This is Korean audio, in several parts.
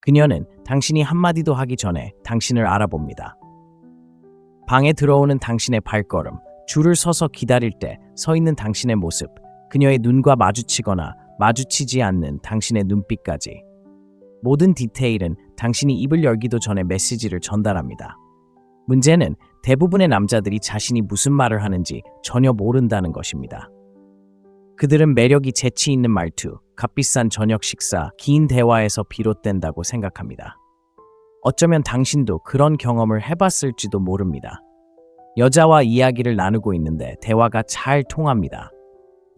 그녀는 당신이 한마디도 하기 전에 당신을 알아봅니다. 방에 들어오는 당신의 발걸음, 줄을 서서 기다릴 때 서 있는 당신의 모습, 그녀의 눈과 마주치거나 마주치지 않는 당신의 눈빛까지. 모든 디테일은 당신이 입을 열기도 전에 메시지를 전달합니다. 문제는 대부분의 남자들이 자신이 무슨 말을 하는지 전혀 모른다는 것입니다. 그들은 매력이 재치 있는 말투, 값비싼 저녁 식사, 긴 대화에서 비롯된다고 생각합니다. 어쩌면 당신도 그런 경험을 해봤을지도 모릅니다. 여자와 이야기를 나누고 있는데 대화가 잘 통합니다.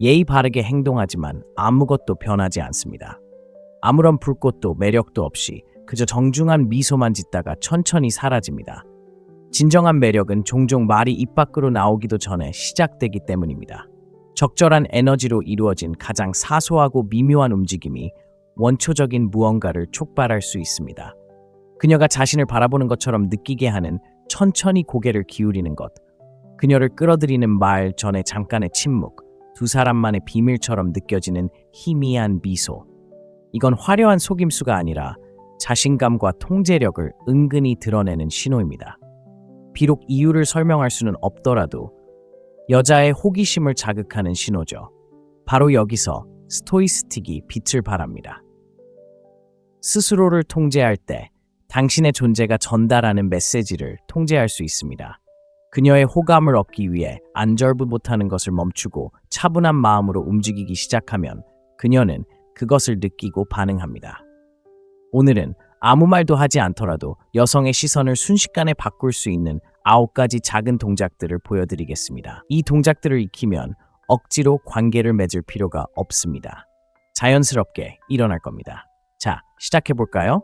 예의 바르게 행동하지만 아무것도 변하지 않습니다. 아무런 불꽃도 매력도 없이 그저 정중한 미소만 짓다가 천천히 사라집니다. 진정한 매력은 종종 말이 입 밖으로 나오기도 전에 시작되기 때문입니다. 적절한 에너지로 이루어진 가장 사소하고 미묘한 움직임이 원초적인 무언가를 촉발할 수 있습니다. 그녀가 자신을 바라보는 것처럼 느끼게 하는 천천히 고개를 기울이는 것, 그녀를 끌어들이는 말 전에 잠깐의 침묵, 두 사람만의 비밀처럼 느껴지는 희미한 미소. 이건 화려한 속임수가 아니라 자신감과 통제력을 은근히 드러내는 신호입니다. 비록 이유를 설명할 수는 없더라도 여자의 호기심을 자극하는 신호죠. 바로 여기서 스토이스틱이 빛을 발합니다. 스스로를 통제할 때 당신의 존재가 전달하는 메시지를 통제할 수 있습니다. 그녀의 호감을 얻기 위해 안절부 못하는 것을 멈추고 차분한 마음으로 움직이기 시작하면 그녀는 그것을 느끼고 반응합니다. 오늘은 아무 말도 하지 않더라도 여성의 시선을 순식간에 바꿀 수 있는 9가지 작은 동작들을 보여드리겠습니다. 이 동작들을 익히면 억지로 관계를 맺을 필요가 없습니다. 자연스럽게 일어날 겁니다. 자, 시작해볼까요?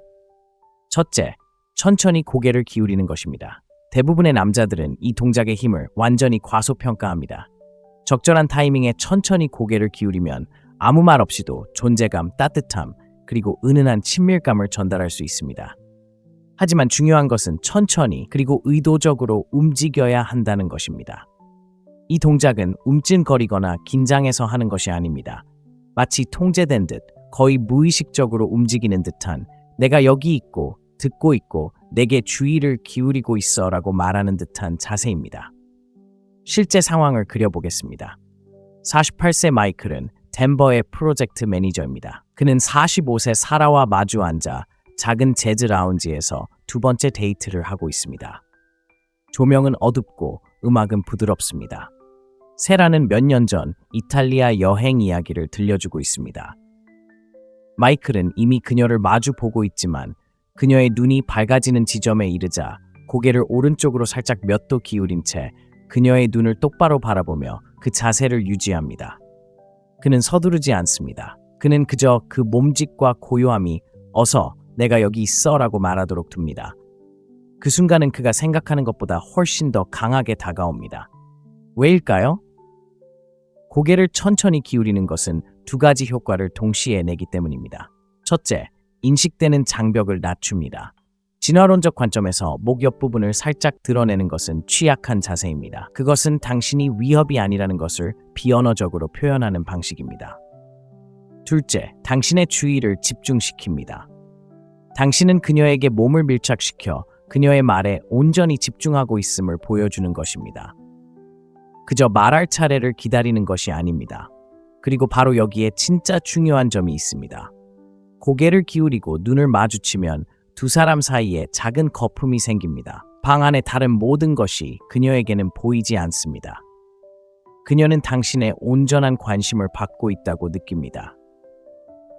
첫째, 천천히 고개를 기울이는 것입니다. 대부분의 남자들은 이 동작의 힘을 완전히 과소평가합니다. 적절한 타이밍에 천천히 고개를 기울이면 아무 말 없이도 존재감, 따뜻함, 그리고 은은한 친밀감을 전달할 수 있습니다. 하지만 중요한 것은 천천히 그리고 의도적으로 움직여야 한다는 것입니다. 이 동작은 움찔거리거나 긴장해서 하는 것이 아닙니다. 마치 통제된 듯 거의 무의식적으로 움직이는 듯한 내가 여기 있고 듣고 있고 내게 주의를 기울이고 있어 라고 말하는 듯한 자세입니다. 실제 상황을 그려보겠습니다. 48세 마이클은 덴버의 프로젝트 매니저입니다. 그는 45세 사라와 마주 앉아 작은 재즈 라운지에서 두 번째 데이트를 하고 있습니다. 조명은 어둡고 음악은 부드럽습니다. 세라는 몇 년 전 이탈리아 여행 이야기를 들려주고 있습니다. 마이클은 이미 그녀를 마주 보고 있지만 그녀의 눈이 밝아지는 지점에 이르자 고개를 오른쪽으로 살짝 몇 도 기울인 채 그녀의 눈을 똑바로 바라보며 그 자세를 유지합니다. 그는 서두르지 않습니다. 그는 그저 그 몸짓과 고요함이 어서 내가 여기 있어 라고 말하도록 둡니다. 그 순간은 그가 생각하는 것보다 훨씬 더 강하게 다가옵니다. 왜일까요? 고개를 천천히 기울이는 것은 두 가지 효과를 동시에 내기 때문입니다. 첫째, 인식되는 장벽을 낮춥니다. 진화론적 관점에서 목 옆부분을 살짝 드러내는 것은 취약한 자세입니다. 그것은 당신이 위협이 아니라는 것을 비언어적으로 표현하는 방식입니다. 둘째, 당신의 주의를 집중시킵니다. 당신은 그녀에게 몸을 밀착시켜 그녀의 말에 온전히 집중하고 있음을 보여주는 것입니다. 그저 말할 차례를 기다리는 것이 아닙니다. 그리고 바로 여기에 진짜 중요한 점이 있습니다. 고개를 기울이고 눈을 마주치면 두 사람 사이에 작은 거품이 생깁니다. 방 안의 다른 모든 것이 그녀에게는 보이지 않습니다. 그녀는 당신의 온전한 관심을 받고 있다고 느낍니다.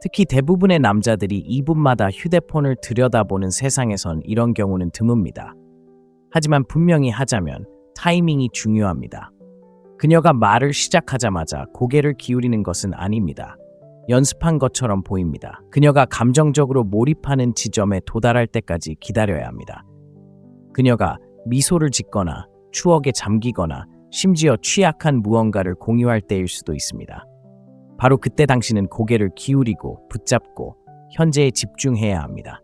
특히 대부분의 남자들이 2분마다 휴대폰을 들여다보는 세상에선 이런 경우는 드뭅니다. 하지만 분명히 하자면 타이밍이 중요합니다. 그녀가 말을 시작하자마자 고개를 기울이는 것은 아닙니다. 연습한 것처럼 보입니다. 그녀가 감정적으로 몰입하는 지점에 도달할 때까지 기다려야 합니다. 그녀가 미소를 짓거나 추억에 잠기거나 심지어 취약한 무언가를 공유할 때일 수도 있습니다. 바로 그때 당신은 고개를 기울이고 붙잡고 현재에 집중해야 합니다.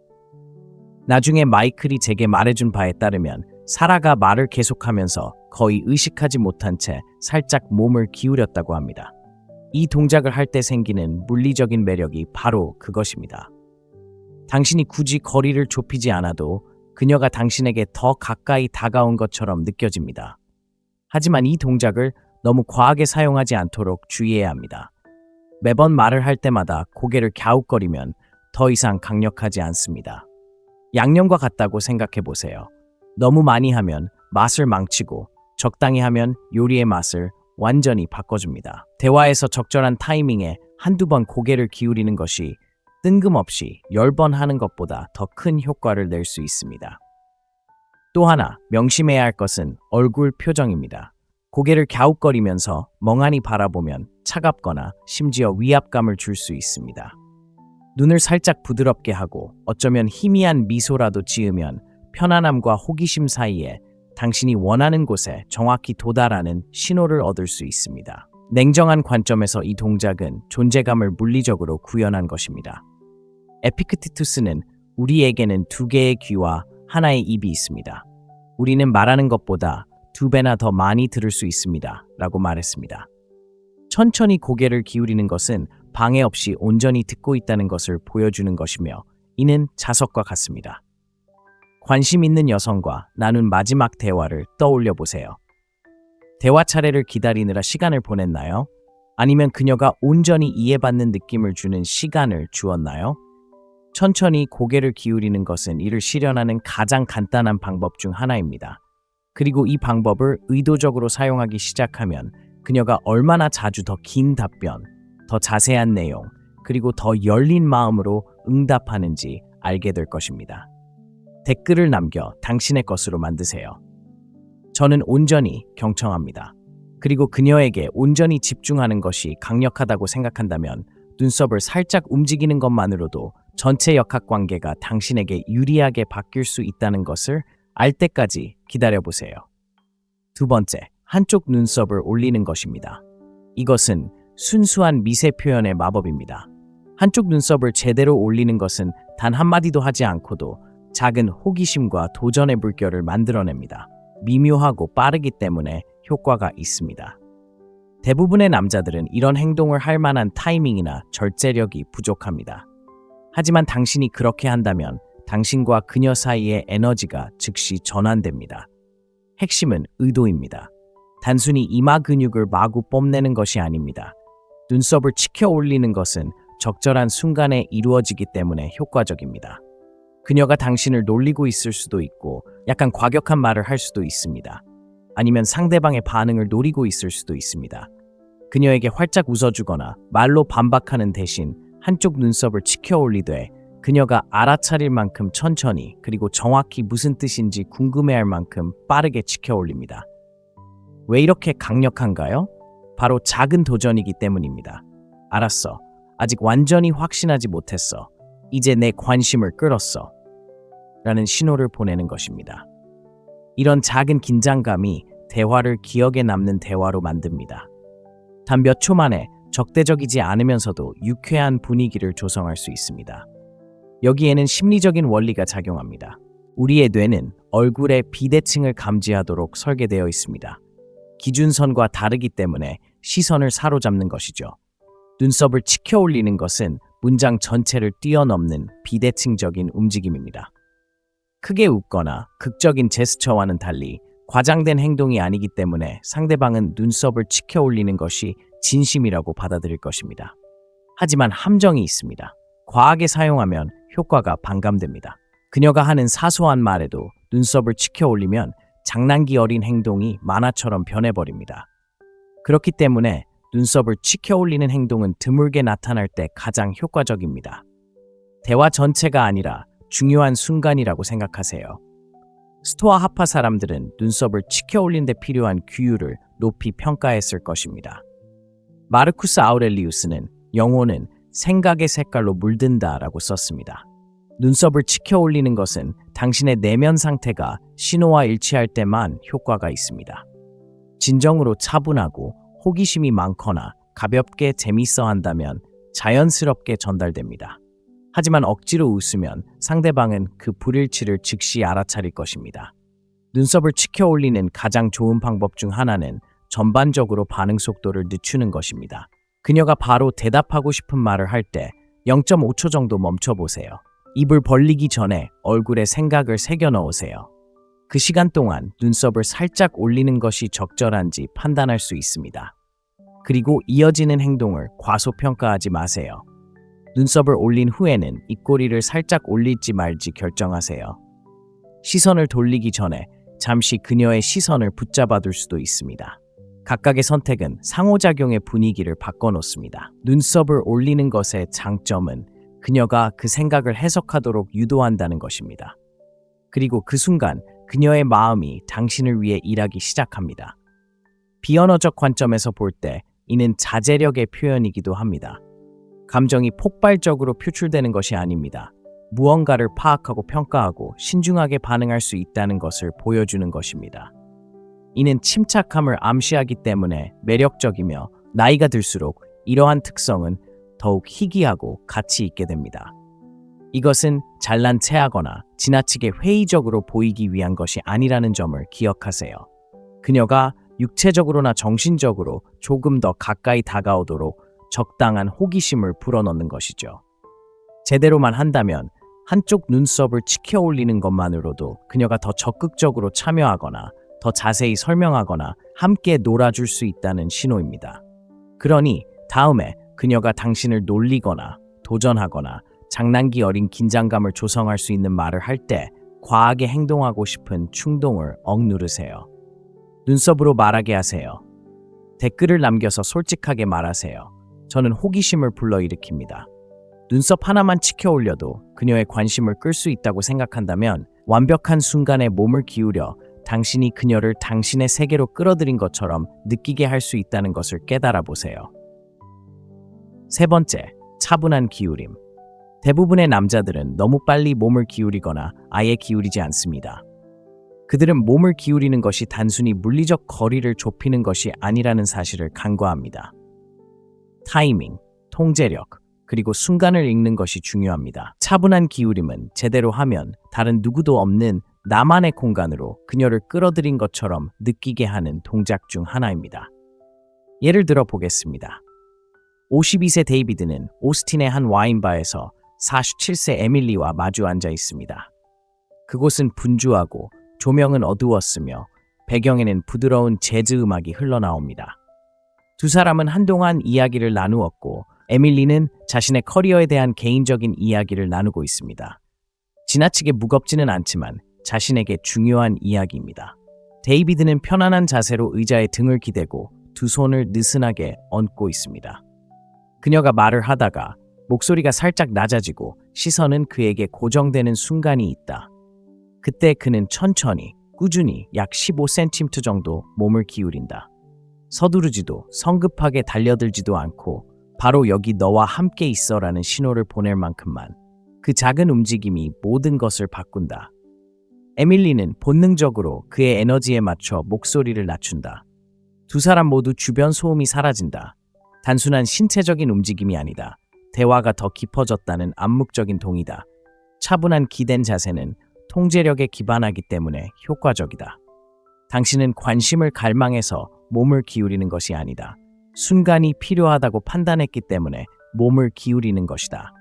나중에 마이클이 제게 말해준 바에 따르면 사라가 말을 계속하면서 거의 의식하지 못한 채 살짝 몸을 기울였다고 합니다. 이 동작을 할 때 생기는 물리적인 매력이 바로 그것입니다. 당신이 굳이 거리를 좁히지 않아도 그녀가 당신에게 더 가까이 다가온 것처럼 느껴집니다. 하지만 이 동작을 너무 과하게 사용하지 않도록 주의해야 합니다. 매번 말을 할 때마다 고개를 갸웃거리면 더 이상 강력하지 않습니다. 양념과 같다고 생각해 보세요. 너무 많이 하면 맛을 망치고 적당히 하면 요리의 맛을 완전히 바꿔줍니다. 대화에서 적절한 타이밍에 한두 번 고개를 기울이는 것이 뜬금없이 10번 하는 것보다 더 큰 효과를 낼 수 있습니다. 또 하나 명심해야 할 것은 얼굴 표정입니다. 고개를 갸웃거리면서 멍하니 바라보면 차갑거나 심지어 위압감을 줄 수 있습니다. 눈을 살짝 부드럽게 하고 어쩌면 희미한 미소라도 지으면 편안함과 호기심 사이에 당신이 원하는 곳에 정확히 도달하는 신호를 얻을 수 있습니다. 냉정한 관점에서 이 동작은 존재감을 물리적으로 구현한 것입니다. 에피크티투스는 우리에게는 2개의 귀와 하나의 입이 있습니다. 우리는 말하는 것보다 2배나 더 많이 들을 수 있습니다. 라고 말했습니다. 천천히 고개를 기울이는 것은 방해 없이 온전히 듣고 있다는 것을 보여주는 것이며 이는 자석과 같습니다. 관심 있는 여성과 나눈 마지막 대화를 떠올려 보세요. 대화 차례를 기다리느라 시간을 보냈나요? 아니면 그녀가 온전히 이해받는 느낌을 주는 시간을 주었나요? 천천히 고개를 기울이는 것은 이를 실현하는 가장 간단한 방법 중 하나입니다. 그리고 이 방법을 의도적으로 사용하기 시작하면 그녀가 얼마나 자주 더 긴 답변, 더 자세한 내용, 그리고 더 열린 마음으로 응답하는지 알게 될 것입니다. 댓글을 남겨 당신의 것으로 만드세요. 저는 온전히 경청합니다. 그리고 그녀에게 온전히 집중하는 것이 강력하다고 생각한다면 눈썹을 살짝 움직이는 것만으로도 전체 역학관계가 당신에게 유리하게 바뀔 수 있다는 것을 알 때까지 기다려보세요. 두 번째, 한쪽 눈썹을 올리는 것입니다. 이것은 순수한 미세 표현의 마법입니다. 한쪽 눈썹을 제대로 올리는 것은 단 한마디도 하지 않고도 작은 호기심과 도전의 물결을 만들어냅니다. 미묘하고 빠르기 때문에 효과가 있습니다. 대부분의 남자들은 이런 행동을 할 만한 타이밍이나 절제력이 부족합니다. 하지만 당신이 그렇게 한다면 당신과 그녀 사이의 에너지가 즉시 전환됩니다. 핵심은 의도입니다. 단순히 이마 근육을 마구 뽐내는 것이 아닙니다. 눈썹을 치켜 올리는 것은 적절한 순간에 이루어지기 때문에 효과적입니다. 그녀가 당신을 놀리고 있을 수도 있고 약간 과격한 말을 할 수도 있습니다. 아니면 상대방의 반응을 노리고 있을 수도 있습니다. 그녀에게 활짝 웃어주거나 말로 반박하는 대신 한쪽 눈썹을 치켜 올리되 그녀가 알아차릴 만큼 천천히 그리고 정확히 무슨 뜻인지 궁금해할 만큼 빠르게 치켜 올립니다. 왜 이렇게 강력한가요? 바로 작은 도전이기 때문입니다. 알았어. 아직 완전히 확신하지 못했어. 이제 내 관심을 끌었어. 라는 신호를 보내는 것입니다. 이런 작은 긴장감이 대화를 기억에 남는 대화로 만듭니다. 단 몇 초 만에 적대적이지 않으면서도 유쾌한 분위기를 조성할 수 있습니다. 여기에는 심리적인 원리가 작용합니다. 우리의 뇌는 얼굴의 비대칭을 감지하도록 설계되어 있습니다. 기준선과 다르기 때문에 시선을 사로잡는 것이죠. 눈썹을 치켜 올리는 것은 문장 전체를 뛰어넘는 비대칭적인 움직임입니다. 크게 웃거나 극적인 제스처와는 달리 과장된 행동이 아니기 때문에 상대방은 눈썹을 치켜 올리는 것이 진심이라고 받아들일 것입니다. 하지만 함정이 있습니다. 과하게 사용하면 효과가 반감됩니다. 그녀가 하는 사소한 말에도 눈썹을 치켜 올리면 장난기 어린 행동이 만화처럼 변해버립니다. 그렇기 때문에 눈썹을 치켜 올리는 행동은 드물게 나타날 때 가장 효과적입니다. 대화 전체가 아니라 중요한 순간이라고 생각하세요. 스토아 하파 사람들은 눈썹을 치켜 올린 데 필요한 규율을 높이 평가했을 것입니다. 마르쿠스 아우렐리우스는 영혼은 생각의 색깔로 물든다라고 썼습니다. 눈썹을 치켜 올리는 것은 당신의 내면 상태가 신호와 일치할 때만 효과가 있습니다. 진정으로 차분하고 호기심이 많거나 가볍게 재밌어 한다면 자연스럽게 전달됩니다. 하지만 억지로 웃으면 상대방은 그 불일치를 즉시 알아차릴 것입니다. 눈썹을 치켜 올리는 가장 좋은 방법 중 하나는 전반적으로 반응 속도를 늦추는 것입니다. 그녀가 바로 대답하고 싶은 말을 할 때 0.5초 정도 멈춰보세요. 입을 벌리기 전에 얼굴에 생각을 새겨 넣으세요. 그 시간 동안 눈썹을 살짝 올리는 것이 적절한지 판단할 수 있습니다. 그리고 이어지는 행동을 과소평가하지 마세요. 눈썹을 올린 후에는 입꼬리를 살짝 올릴지 말지 결정하세요. 시선을 돌리기 전에 잠시 그녀의 시선을 붙잡아둘 수도 있습니다. 각각의 선택은 상호작용의 분위기를 바꿔놓습니다. 눈썹을 올리는 것의 장점은 그녀가 그 생각을 해석하도록 유도한다는 것입니다. 그리고 그 순간 그녀의 마음이 당신을 위해 일하기 시작합니다. 비언어적 관점에서 볼 때 이는 자제력의 표현이기도 합니다. 감정이 폭발적으로 표출되는 것이 아닙니다. 무언가를 파악하고 평가하고 신중하게 반응할 수 있다는 것을 보여주는 것입니다. 이는 침착함을 암시하기 때문에 매력적이며 나이가 들수록 이러한 특성은 더욱 희귀하고 가치 있게 됩니다. 이것은 잘난 체하거나 지나치게 회의적으로 보이기 위한 것이 아니라는 점을 기억하세요. 그녀가 육체적으로나 정신적으로 조금 더 가까이 다가오도록 적당한 호기심을 불어넣는 것이죠. 제대로만 한다면 한쪽 눈썹을 치켜 올리는 것만으로도 그녀가 더 적극적으로 참여하거나 더 자세히 설명하거나 함께 놀아줄 수 있다는 신호입니다. 그러니 다음에 그녀가 당신을 놀리거나 도전하거나 장난기 어린 긴장감을 조성할 수 있는 말을 할 때 과하게 행동하고 싶은 충동을 억누르세요. 눈썹으로 말하게 하세요. 댓글을 남겨서 솔직하게 말하세요. 저는 호기심을 불러일으킵니다. 눈썹 하나만 치켜 올려도 그녀의 관심을 끌 수 있다고 생각한다면 완벽한 순간에 몸을 기울여 당신이 그녀를 당신의 세계로 끌어들인 것처럼 느끼게 할 수 있다는 것을 깨달아 보세요. 세 번째, 차분한 기울임. 대부분의 남자들은 너무 빨리 몸을 기울이거나 아예 기울이지 않습니다. 그들은 몸을 기울이는 것이 단순히 물리적 거리를 좁히는 것이 아니라는 사실을 간과합니다. 타이밍, 통제력, 그리고 순간을 읽는 것이 중요합니다. 차분한 기울임은 제대로 하면 다른 누구도 없는 나만의 공간으로 그녀를 끌어들인 것처럼 느끼게 하는 동작 중 하나입니다. 예를 들어 보겠습니다. 52세 데이비드는 오스틴의 한 와인바에서 47세 에밀리와 마주 앉아 있습니다. 그곳은 분주하고 조명은 어두웠으며 배경에는 부드러운 재즈 음악이 흘러나옵니다. 두 사람은 한동안 이야기를 나누었고 에밀리는 자신의 커리어에 대한 개인적인 이야기를 나누고 있습니다. 지나치게 무겁지는 않지만 자신에게 중요한 이야기입니다. 데이비드는 편안한 자세로 의자에 등을 기대고 두 손을 느슨하게 얹고 있습니다. 그녀가 말을 하다가 목소리가 살짝 낮아지고 시선은 그에게 고정되는 순간이 있다. 그때 그는 천천히, 꾸준히 약 15cm 정도 몸을 기울인다. 서두르지도 성급하게 달려들지도 않고 바로 여기 너와 함께 있어라는 신호를 보낼 만큼만. 그 작은 움직임이 모든 것을 바꾼다. 에밀리는 본능적으로 그의 에너지에 맞춰 목소리를 낮춘다. 두 사람 모두 주변 소음이 사라진다. 단순한 신체적인 움직임이 아니다. 대화가 더 깊어졌다는 암묵적인 동의다. 차분한 기댄 자세는 통제력에 기반하기 때문에 효과적이다. 당신은 관심을 갈망해서 몸을 기울이는 것이 아니다. 순간이 필요하다고 판단했기 때문에 몸을 기울이는 것이다.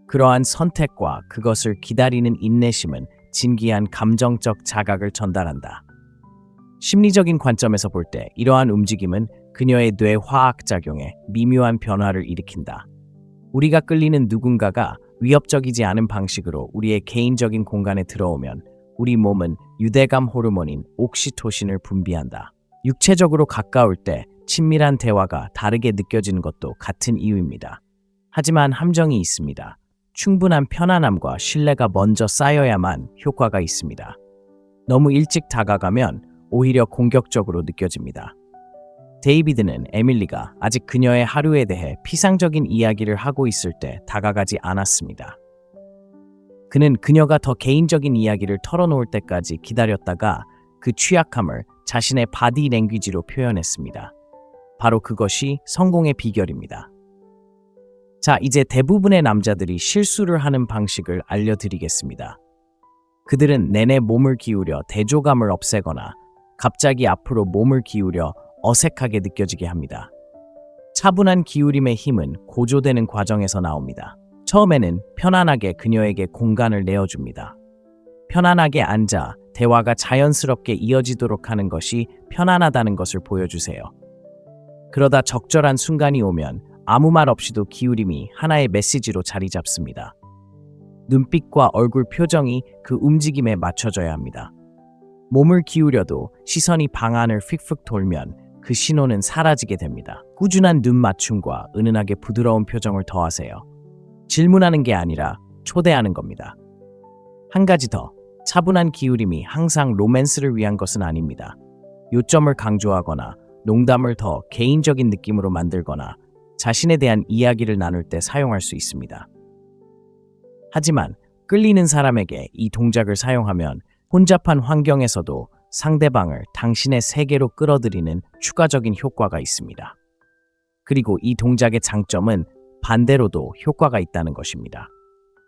그러한 선택과 그것을 기다리는 인내심은 진기한 감정적 자각을 전달한다. 심리적인 관점에서 볼 때 이러한 움직임은 그녀의 뇌 화학작용에 미묘한 변화를 일으킨다. 우리가 끌리는 누군가가 위협적이지 않은 방식으로 우리의 개인적인 공간에 들어오면 우리 몸은 유대감 호르몬인 옥시토신을 분비한다. 육체적으로 가까울 때 친밀한 대화가 다르게 느껴지는 것도 같은 이유입니다. 하지만 함정이 있습니다. 충분한 편안함과 신뢰가 먼저 쌓여야만 효과가 있습니다. 너무 일찍 다가가면 오히려 공격적으로 느껴집니다. 데이비드는 에밀리가 아직 그녀의 하루에 대해 피상적인 이야기를 하고 있을 때 다가가지 않았습니다. 그는 그녀가 더 개인적인 이야기를 털어놓을 때까지 기다렸다가 그 취약함을 자신의 바디 랭귀지로 표현했습니다. 바로 그것이 성공의 비결입니다. 자, 이제 대부분의 남자들이 실수를 하는 방식을 알려드리겠습니다. 그들은 내내 몸을 기울여 대조감을 없애거나 갑자기 앞으로 몸을 기울여 어색하게 느껴지게 합니다. 차분한 기울임의 힘은 고조되는 과정에서 나옵니다. 처음에는 편안하게 그녀에게 공간을 내어줍니다. 편안하게 앉아 대화가 자연스럽게 이어지도록 하는 것이 편안하다는 것을 보여주세요. 그러다 적절한 순간이 오면 아무 말 없이도 기울임이 하나의 메시지로 자리 잡습니다. 눈빛과 얼굴 표정이 그 움직임에 맞춰져야 합니다. 몸을 기울여도 시선이 방 안을 휙휙 돌면 그 신호는 사라지게 됩니다. 꾸준한 눈 맞춤과 은은하게 부드러운 표정을 더하세요. 질문하는 게 아니라 초대하는 겁니다. 한 가지 더, 차분한 기울임이 항상 로맨스를 위한 것은 아닙니다. 요점을 강조하거나 농담을 더 개인적인 느낌으로 만들거나 자신에 대한 이야기를 나눌 때 사용할 수 있습니다. 하지만 끌리는 사람에게 이 동작을 사용하면 혼잡한 환경에서도 상대방을 당신의 세계로 끌어들이는 추가적인 효과가 있습니다. 그리고 이 동작의 장점은 반대로도 효과가 있다는 것입니다.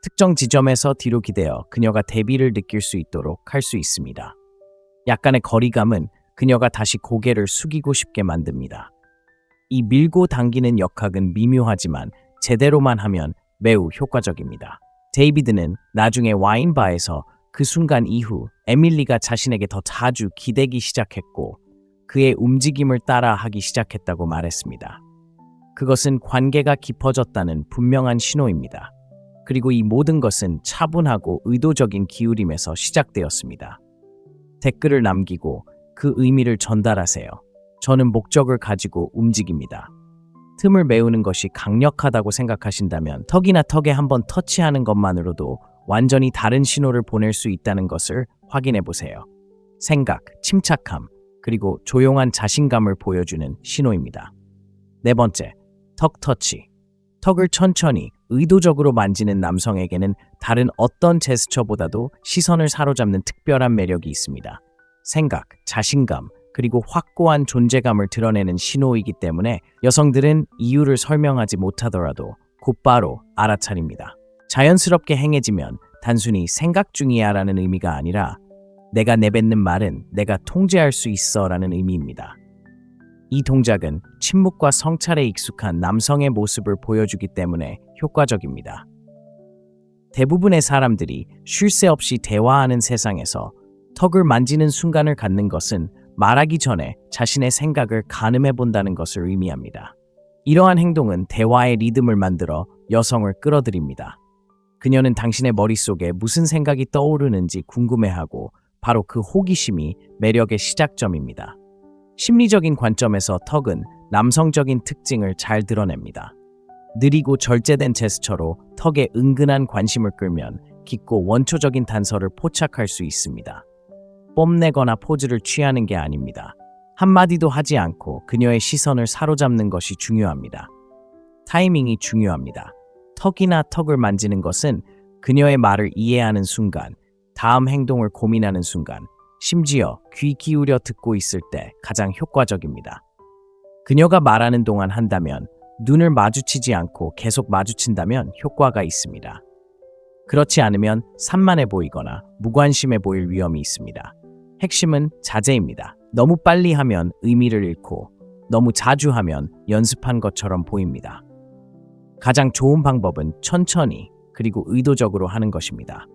특정 지점에서 뒤로 기대어 그녀가 대비를 느낄 수 있도록 할 수 있습니다. 약간의 거리감은 그녀가 다시 고개를 숙이고 싶게 만듭니다. 이 밀고 당기는 역학은 미묘하지만 제대로만 하면 매우 효과적입니다. 데이비드는 나중에 와인바에서 그 순간 이후 에밀리가 자신에게 더 자주 기대기 시작했고 그의 움직임을 따라 하기 시작했다고 말했습니다. 그것은 관계가 깊어졌다는 분명한 신호입니다. 그리고 이 모든 것은 차분하고 의도적인 기울임에서 시작되었습니다. 댓글을 남기고 그 의미를 전달하세요. 저는 목적을 가지고 움직입니다. 틈을 메우는 것이 강력하다고 생각하신다면 턱이나 턱에 한번 터치하는 것만으로도 완전히 다른 신호를 보낼 수 있다는 것을 확인해 보세요. 생각, 침착함, 그리고 조용한 자신감을 보여주는 신호입니다. 네 번째, 턱 터치. 턱을 천천히, 의도적으로 만지는 남성에게는 다른 어떤 제스처보다도 시선을 사로잡는 특별한 매력이 있습니다. 생각, 자신감, 그리고 확고한 존재감을 드러내는 신호이기 때문에 여성들은 이유를 설명하지 못하더라도 곧바로 알아차립니다. 자연스럽게 행해지면 단순히 생각 중이야 라는 의미가 아니라 내가 내뱉는 말은 내가 통제할 수 있어 라는 의미입니다. 이 동작은 침묵과 성찰에 익숙한 남성의 모습을 보여주기 때문에 효과적입니다. 대부분의 사람들이 쉴 새 없이 대화하는 세상에서 턱을 만지는 순간을 갖는 것은 말하기 전에 자신의 생각을 가늠해 본다는 것을 의미합니다. 이러한 행동은 대화의 리듬을 만들어 여성을 끌어들입니다. 그녀는 당신의 머릿속에 무슨 생각이 떠오르는지 궁금해하고 바로 그 호기심이 매력의 시작점입니다. 심리적인 관점에서 턱은 남성적인 특징을 잘 드러냅니다. 느리고 절제된 제스처로 턱에 은근한 관심을 끌면 깊고 원초적인 단서를 포착할 수 있습니다. 뽐내거나 포즈를 취하는 게 아닙니다. 한마디도 하지 않고 그녀의 시선을 사로잡는 것이 중요합니다. 타이밍이 중요합니다. 턱이나 턱을 만지는 것은 그녀의 말을 이해하는 순간, 다음 행동을 고민하는 순간, 심지어 귀 기울여 듣고 있을 때 가장 효과적입니다. 그녀가 말하는 동안 한다면, 눈을 마주치지 않고 계속 마주친다면 효과가 있습니다. 그렇지 않으면 산만해 보이거나 무관심해 보일 위험이 있습니다. 핵심은 자제입니다. 너무 빨리 하면 의미를 잃고 너무 자주 하면 연습한 것처럼 보입니다. 가장 좋은 방법은 천천히 그리고 의도적으로 하는 것입니다.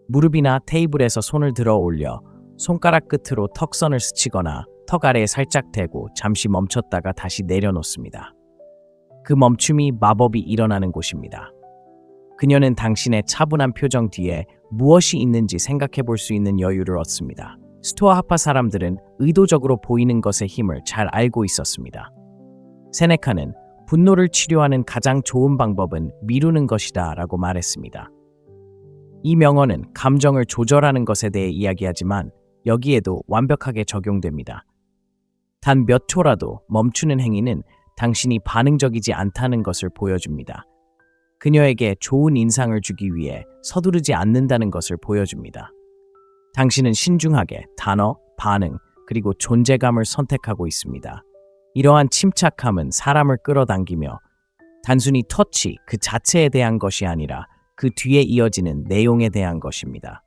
무릎이나 테이블에서 손을 들어 올려 손가락 끝으로 턱선을 스치거나 턱 아래에 살짝 대고 잠시 멈췄다가 다시 내려놓습니다. 그 멈춤이 마법이 일어나는 곳입니다. 그녀는 당신의 차분한 표정 뒤에 무엇이 있는지 생각해 볼 수 있는 여유를 얻습니다. 스토아 하파 사람들은 의도적으로 보이는 것의 힘을 잘 알고 있었습니다. 세네카는 분노를 치료하는 가장 좋은 방법은 미루는 것이다 라고 말했습니다. 이 명언은 감정을 조절하는 것에 대해 이야기하지만 여기에도 완벽하게 적용됩니다. 단 몇 초라도 멈추는 행위는 당신이 반응적이지 않다는 것을 보여줍니다. 그녀에게 좋은 인상을 주기 위해 서두르지 않는다는 것을 보여줍니다. 당신은 신중하게 단어, 반응, 그리고 존재감을 선택하고 있습니다. 이러한 침착함은 사람을 끌어당기며 단순히 터치 그 자체에 대한 것이 아니라 그 뒤에 이어지는 내용에 대한 것입니다.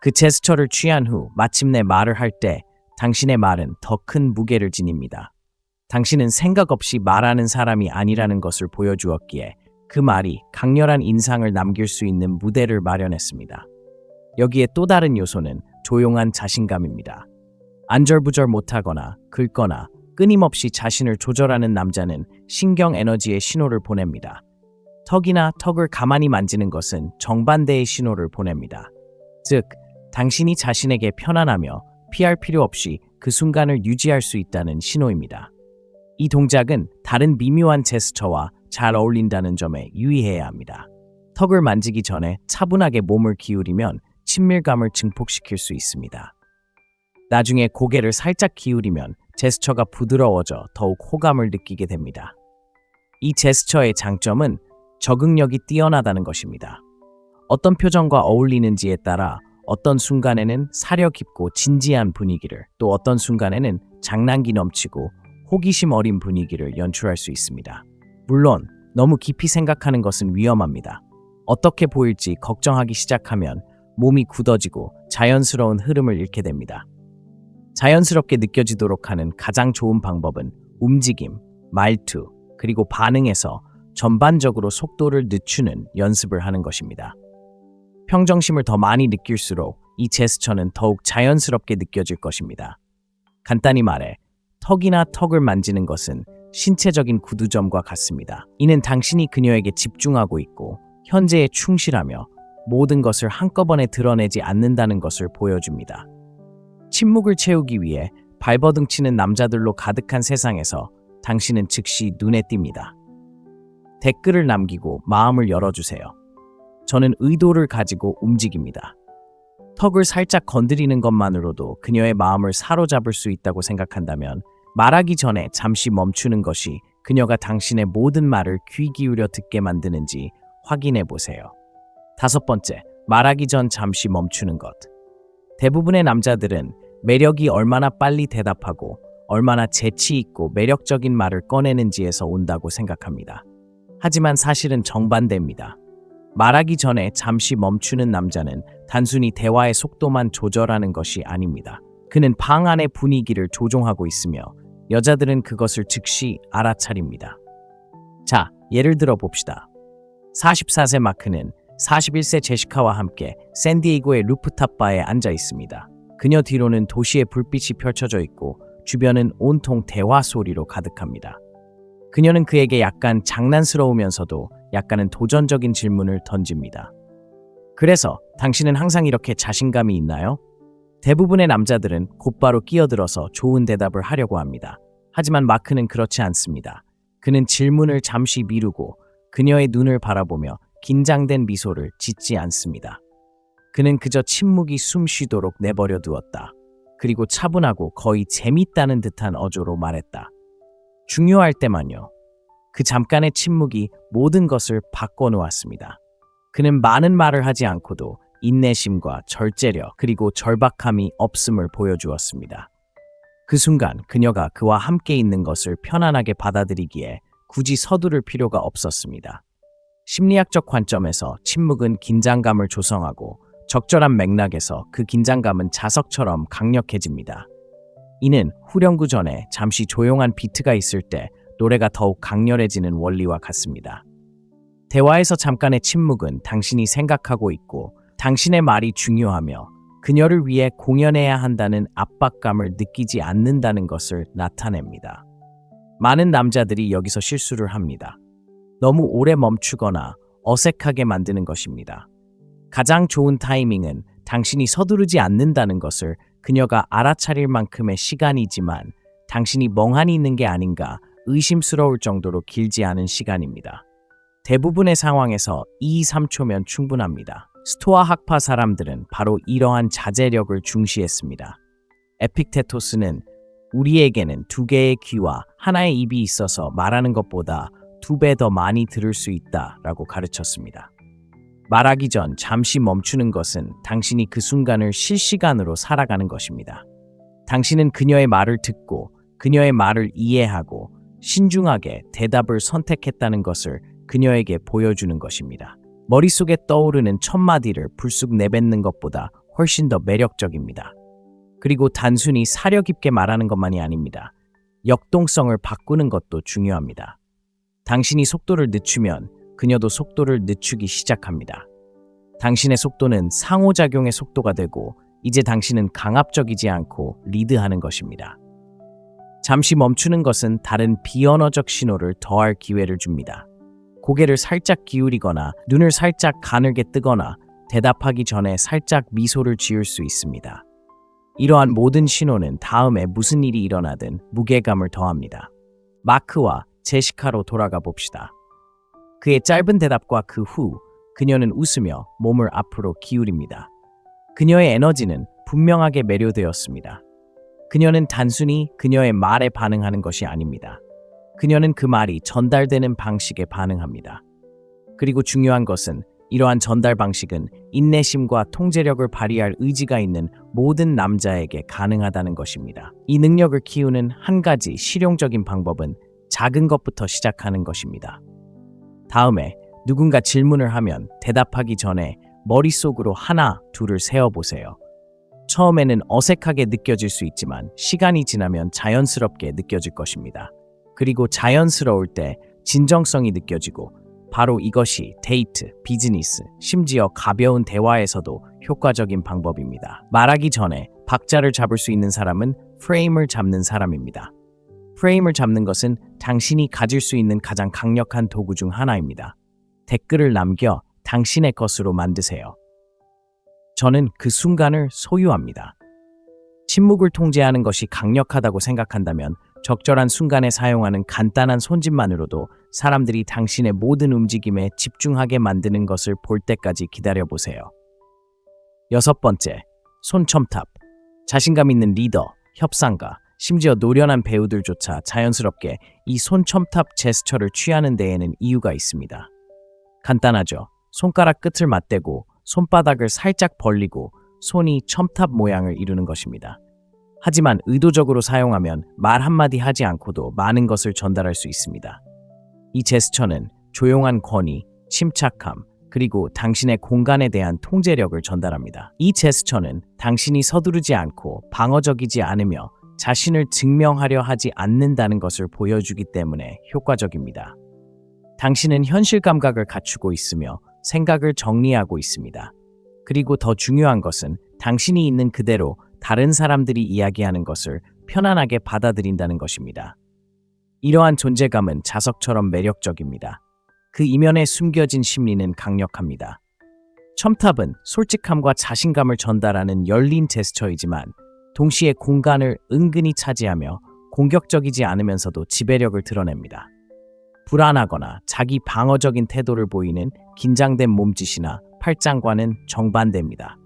그 제스처를 취한 후 마침내 말을 할 때 당신의 말은 더 큰 무게를 지닙니다. 당신은 생각 없이 말하는 사람이 아니라는 것을 보여주었기에 그 말이 강렬한 인상을 남길 수 있는 무대를 마련했습니다. 여기에 또 다른 요소는 조용한 자신감입니다. 안절부절 못하거나 긁거나 끊임없이 자신을 조절하는 남자는 신경 에너지의 신호를 보냅니다. 턱이나 턱을 가만히 만지는 것은 정반대의 신호를 보냅니다. 즉, 당신이 자신에게 편안하며 피할 필요 없이 그 순간을 유지할 수 있다는 신호입니다. 이 동작은 다른 미묘한 제스처와 잘 어울린다는 점에 유의해야 합니다. 턱을 만지기 전에 차분하게 몸을 기울이면 친밀감을 증폭시킬 수 있습니다. 나중에 고개를 살짝 기울이면 제스처가 부드러워져 더욱 호감을 느끼게 됩니다. 이 제스처의 장점은 적응력이 뛰어나다는 것입니다. 어떤 표정과 어울리는지에 따라 어떤 순간에는 사려 깊고 진지한 분위기를, 또 어떤 순간에는 장난기 넘치고 호기심 어린 분위기를 연출할 수 있습니다. 물론 너무 깊이 생각하는 것은 위험합니다. 어떻게 보일지 걱정하기 시작하면 몸이 굳어지고 자연스러운 흐름을 잃게 됩니다. 자연스럽게 느껴지도록 하는 가장 좋은 방법은 움직임, 말투, 그리고 반응에서 전반적으로 속도를 늦추는 연습을 하는 것입니다. 평정심을 더 많이 느낄수록 이 제스처는 더욱 자연스럽게 느껴질 것입니다. 간단히 말해, 턱이나 턱을 만지는 것은 신체적인 구두점과 같습니다. 이는 당신이 그녀에게 집중하고 있고 현재에 충실하며 모든 것을 한꺼번에 드러내지 않는다는 것을 보여줍니다. 침묵을 채우기 위해 발버둥치는 남자들로 가득한 세상에서 당신은 즉시 눈에 띕니다. 댓글을 남기고 마음을 열어주세요. 저는 의도를 가지고 움직입니다. 턱을 살짝 건드리는 것만으로도 그녀의 마음을 사로잡을 수 있다고 생각한다면 말하기 전에 잠시 멈추는 것이 그녀가 당신의 모든 말을 귀 기울여 듣게 만드는지 확인해 보세요. 5번째, 말하기 전 잠시 멈추는 것. 대부분의 남자들은 매력이 얼마나 빨리 대답하고 얼마나 재치 있고 매력적인 말을 꺼내는지에서 온다고 생각합니다. 하지만 사실은 정반대입니다. 말하기 전에 잠시 멈추는 남자는 단순히 대화의 속도만 조절하는 것이 아닙니다. 그는 방 안의 분위기를 조종하고 있으며 여자들은 그것을 즉시 알아차립니다. 자, 예를 들어 봅시다. 44세 마크는 41세 제시카와 함께 샌디에이고의 루프탑 바에 앉아 있습니다. 그녀 뒤로는 도시의 불빛이 펼쳐져 있고 주변은 온통 대화 소리로 가득합니다. 그녀는 그에게 약간 장난스러우면서도 약간은 도전적인 질문을 던집니다. 그래서 당신은 항상 이렇게 자신감이 있나요? 대부분의 남자들은 곧바로 끼어들어서 좋은 대답을 하려고 합니다. 하지만 마크는 그렇지 않습니다. 그는 질문을 잠시 미루고 그녀의 눈을 바라보며 긴장된 미소를 짓지 않습니다. 그는 그저 침묵이 숨 쉬도록 내버려 두었다. 그리고 차분하고 거의 재밌다는 듯한 어조로 말했다. 중요할 때만요. 그 잠깐의 침묵이 모든 것을 바꿔놓았습니다. 그는 많은 말을 하지 않고도 인내심과 절제력 그리고 절박함이 없음을 보여주었습니다. 그 순간 그녀가 그와 함께 있는 것을 편안하게 받아들이기에 굳이 서두를 필요가 없었습니다. 심리학적 관점에서 침묵은 긴장감을 조성하고 적절한 맥락에서 그 긴장감은 자석처럼 강력해집니다. 이는 후렴구 전에 잠시 조용한 비트가 있을 때 노래가 더욱 강렬해지는 원리와 같습니다. 대화에서 잠깐의 침묵은 당신이 생각하고 있고 당신의 말이 중요하며 그녀를 위해 공연해야 한다는 압박감을 느끼지 않는다는 것을 나타냅니다. 많은 남자들이 여기서 실수를 합니다. 너무 오래 멈추거나 어색하게 만드는 것입니다. 가장 좋은 타이밍은 당신이 서두르지 않는다는 것을 그녀가 알아차릴 만큼의 시간이지만 당신이 멍하니 있는 게 아닌가 의심스러울 정도로 길지 않은 시간입니다. 대부분의 상황에서 2-3초면 충분합니다. 스토아 학파 사람들은 바로 이러한 자제력을 중시했습니다. 에픽테토스는 우리에게는 2개의 귀와 하나의 입이 있어서 말하는 것보다 2배 더 많이 들을 수 있다라고 가르쳤습니다. 말하기 전 잠시 멈추는 것은 당신이 그 순간을 실시간으로 살아가는 것입니다. 당신은 그녀의 말을 듣고 그녀의 말을 이해하고 신중하게 대답을 선택했다는 것을 그녀에게 보여주는 것입니다. 머릿속에 떠오르는 첫마디를 불쑥 내뱉는 것보다 훨씬 더 매력적입니다. 그리고 단순히 사려 깊게 말하는 것만이 아닙니다. 역동성을 바꾸는 것도 중요합니다. 당신이 속도를 늦추면 그녀도 속도를 늦추기 시작합니다. 당신의 속도는 상호작용의 속도가 되고 이제 당신은 강압적이지 않고 리드하는 것입니다. 잠시 멈추는 것은 다른 비언어적 신호를 더할 기회를 줍니다. 고개를 살짝 기울이거나 눈을 살짝 가늘게 뜨거나 대답하기 전에 살짝 미소를 지을 수 있습니다. 이러한 모든 신호는 다음에 무슨 일이 일어나든 무게감을 더합니다. 마크와 제시카로 돌아가 봅시다. 그의 짧은 대답과 그 후 그녀는 웃으며 몸을 앞으로 기울입니다. 그녀의 에너지는 분명하게 매료되었습니다. 그녀는 단순히 그녀의 말에 반응하는 것이 아닙니다. 그녀는 그 말이 전달되는 방식에 반응합니다. 그리고 중요한 것은 이러한 전달 방식은 인내심과 통제력을 발휘할 의지가 있는 모든 남자에게 가능하다는 것입니다. 이 능력을 키우는 한 가지 실용적인 방법은 작은 것부터 시작하는 것입니다. 다음에 누군가 질문을 하면 대답하기 전에 머릿속으로 하나, 둘을 세어보세요. 처음에는 어색하게 느껴질 수 있지만 시간이 지나면 자연스럽게 느껴질 것입니다. 그리고 자연스러울 때 진정성이 느껴지고 바로 이것이 데이트, 비즈니스, 심지어 가벼운 대화에서도 효과적인 방법입니다. 말하기 전에 박자를 잡을 수 있는 사람은 프레임을 잡는 사람입니다. 프레임을 잡는 것은 당신이 가질 수 있는 가장 강력한 도구 중 하나입니다. 댓글을 남겨 당신의 것으로 만드세요. 저는 그 순간을 소유합니다. 침묵을 통제하는 것이 강력하다고 생각한다면 적절한 순간에 사용하는 간단한 손짓만으로도 사람들이 당신의 모든 움직임에 집중하게 만드는 것을 볼 때까지 기다려보세요. 6번째, 손첨탑. 자신감 있는 리더, 협상가, 심지어 노련한 배우들조차 자연스럽게 이 손첨탑 제스처를 취하는 데에는 이유가 있습니다. 간단하죠. 손가락 끝을 맞대고 손바닥을 살짝 벌리고 손이 첨탑 모양을 이루는 것입니다. 하지만 의도적으로 사용하면 말 한마디 하지 않고도 많은 것을 전달할 수 있습니다. 이 제스처는 조용한 권위, 침착함, 그리고 당신의 공간에 대한 통제력을 전달합니다. 이 제스처는 당신이 서두르지 않고 방어적이지 않으며 자신을 증명하려 하지 않는다는 것을 보여주기 때문에 효과적입니다. 당신은 현실 감각을 갖추고 있으며 생각을 정리하고 있습니다. 그리고 더 중요한 것은 당신이 있는 그대로 다른 사람들이 이야기하는 것을 편안하게 받아들인다는 것입니다. 이러한 존재감은 자석처럼 매력적입니다. 그 이면에 숨겨진 심리는 강력합니다. 첨탑은 솔직함과 자신감을 전달하는 열린 제스처이지만 동시에 공간을 은근히 차지하며 공격적이지 않으면서도 지배력을 드러냅니다. 불안하거나 자기 방어적인 태도를 보이는 긴장된 몸짓이나 팔짱과는 정반대입니다.